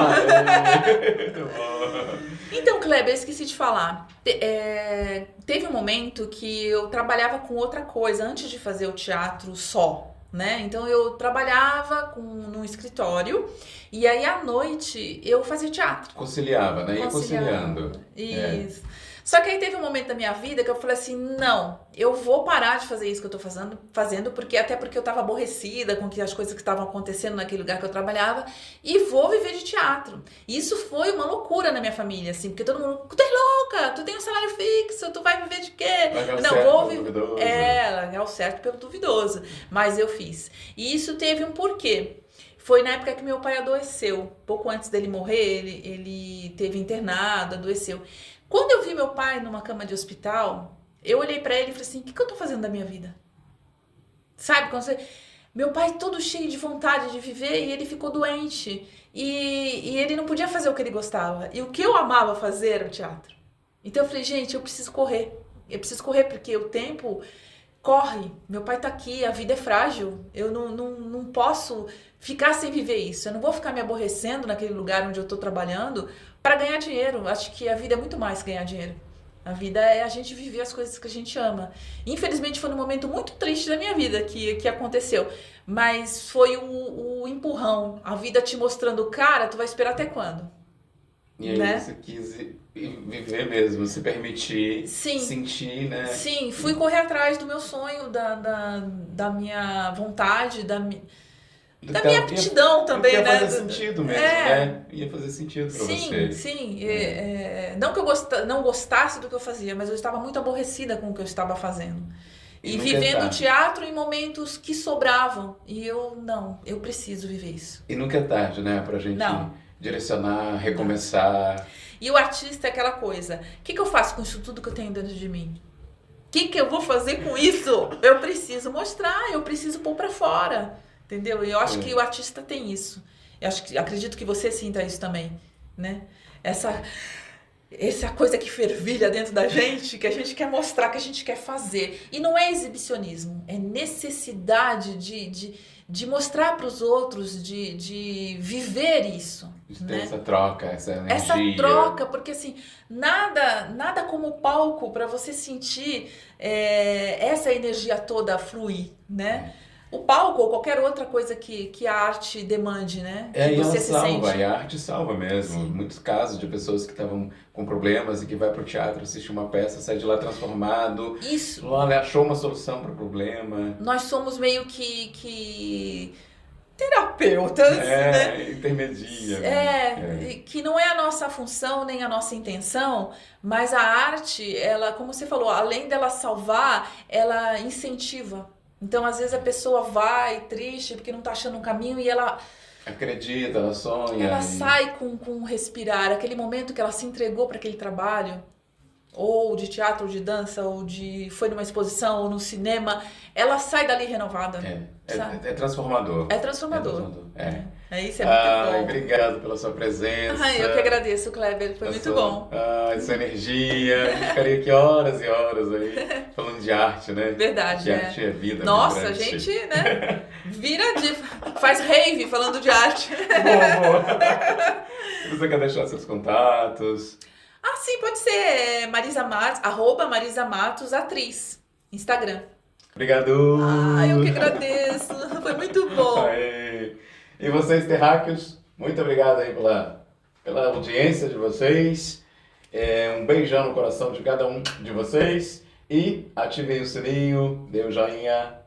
B: Então, Kleber, eu esqueci de falar. Teve um momento que eu trabalhava com outra coisa antes de fazer o teatro só, né? Então eu trabalhava num escritório e aí à noite eu fazia teatro.
A: Conciliava, né? Ia conciliando.
B: Isso. Só que aí teve um momento da minha vida que eu falei assim, não, eu vou parar de fazer isso que eu tô fazendo porque eu tava aborrecida com as coisas que estavam acontecendo naquele lugar que eu trabalhava e vou viver de teatro. E isso foi uma loucura na minha família, assim, porque todo mundo, tu é louca, tu tem um salário fixo, tu vai viver de quê?
A: Não, vou viver.
B: Largar o certo pelo duvidoso. Mas eu fiz. E isso teve um porquê. Foi na época que meu pai adoeceu. Pouco antes dele morrer, ele teve internado, adoeceu. Quando eu vi meu pai numa cama de hospital, eu olhei pra ele e falei assim, o que eu tô fazendo da minha vida? Sabe, meu pai todo cheio de vontade de viver e ele ficou doente. E ele não podia fazer o que ele gostava. E o que eu amava fazer era o teatro. Então eu falei, gente, eu preciso correr. Eu preciso correr porque o tempo corre. Meu pai tá aqui, a vida é frágil. Eu não posso ficar sem viver isso. Eu não vou ficar me aborrecendo naquele lugar onde eu tô trabalhando para ganhar dinheiro. Acho que a vida é muito mais que ganhar dinheiro. A vida é a gente viver as coisas que a gente ama. Infelizmente foi num momento muito triste da minha vida que aconteceu. Mas foi o empurrão. A vida te mostrando, cara, tu vai esperar até quando?
A: E aí você quis viver mesmo, se permitir, sentir, né?
B: Sim, fui correr atrás do meu sonho, da minha vontade, da minha aptidão também, né?
A: Ia fazer sentido mesmo, né? Ia fazer sentido pra você.
B: Sim. Não que eu não gostasse do que eu fazia, mas eu estava muito aborrecida com o que eu estava fazendo. E vivendo o teatro em momentos que sobravam. E eu preciso viver isso.
A: E nunca é tarde, né? Pra gente direcionar, recomeçar.
B: E o artista é aquela coisa, o que eu faço com isso tudo que eu tenho dentro de mim? O que eu vou fazer com isso? Eu preciso mostrar, eu preciso pôr pra fora, entendeu? E eu acho que o artista tem isso. Acredito que você sinta isso também, né? Essa coisa que fervilha dentro da gente, que a gente quer mostrar, que a gente quer fazer. E não é exibicionismo, é necessidade de mostrar para os outros, de viver isso.
A: De ter
B: né?
A: essa troca, essa energia.
B: Essa troca, porque assim, nada como palco para você sentir essa energia toda fluir, né? O palco ou qualquer outra coisa que a arte demande, né? Que
A: E ela
B: você se
A: salva,
B: sente.
A: e a arte salva mesmo.
B: Sim.
A: Muitos casos de pessoas que estavam com problemas e que vai pro teatro, assiste uma peça, sai de lá transformado.
B: Isso.
A: Lá achou uma solução para o problema.
B: Nós somos meio que terapeutas, né?
A: Intermedia.
B: Que não é a nossa função nem a nossa intenção, mas a arte, ela, como você falou, além dela salvar, ela incentiva. Então, às vezes a pessoa vai triste porque não tá achando um caminho e ela
A: acredita, ela sonha.
B: Ela sai com um respirar, aquele momento que ela se entregou para aquele trabalho, ou de teatro, ou de dança, foi numa exposição, ou no cinema, ela sai dali renovada.
A: É transformador.
B: É transformador. Isso é muito bom.
A: Obrigado pela sua presença.
B: Eu que agradeço, Kleber, foi muito bom.
A: Essa energia, a gente ficaria aqui horas e horas aí falando de arte, né?
B: Verdade,
A: que arte é vida.
B: Nossa, a gente, né, faz rave falando de arte.
A: Boa. Você quer deixar seus contatos?
B: Sim, pode ser Marisa Matos, @MarisaMatos atriz, Instagram.
A: Obrigado!
B: Eu que agradeço, foi muito bom.
A: E vocês, terráqueos, muito obrigado aí pela audiência de vocês. Um beijão no coração de cada um de vocês. E ativem o sininho, dê o joinha.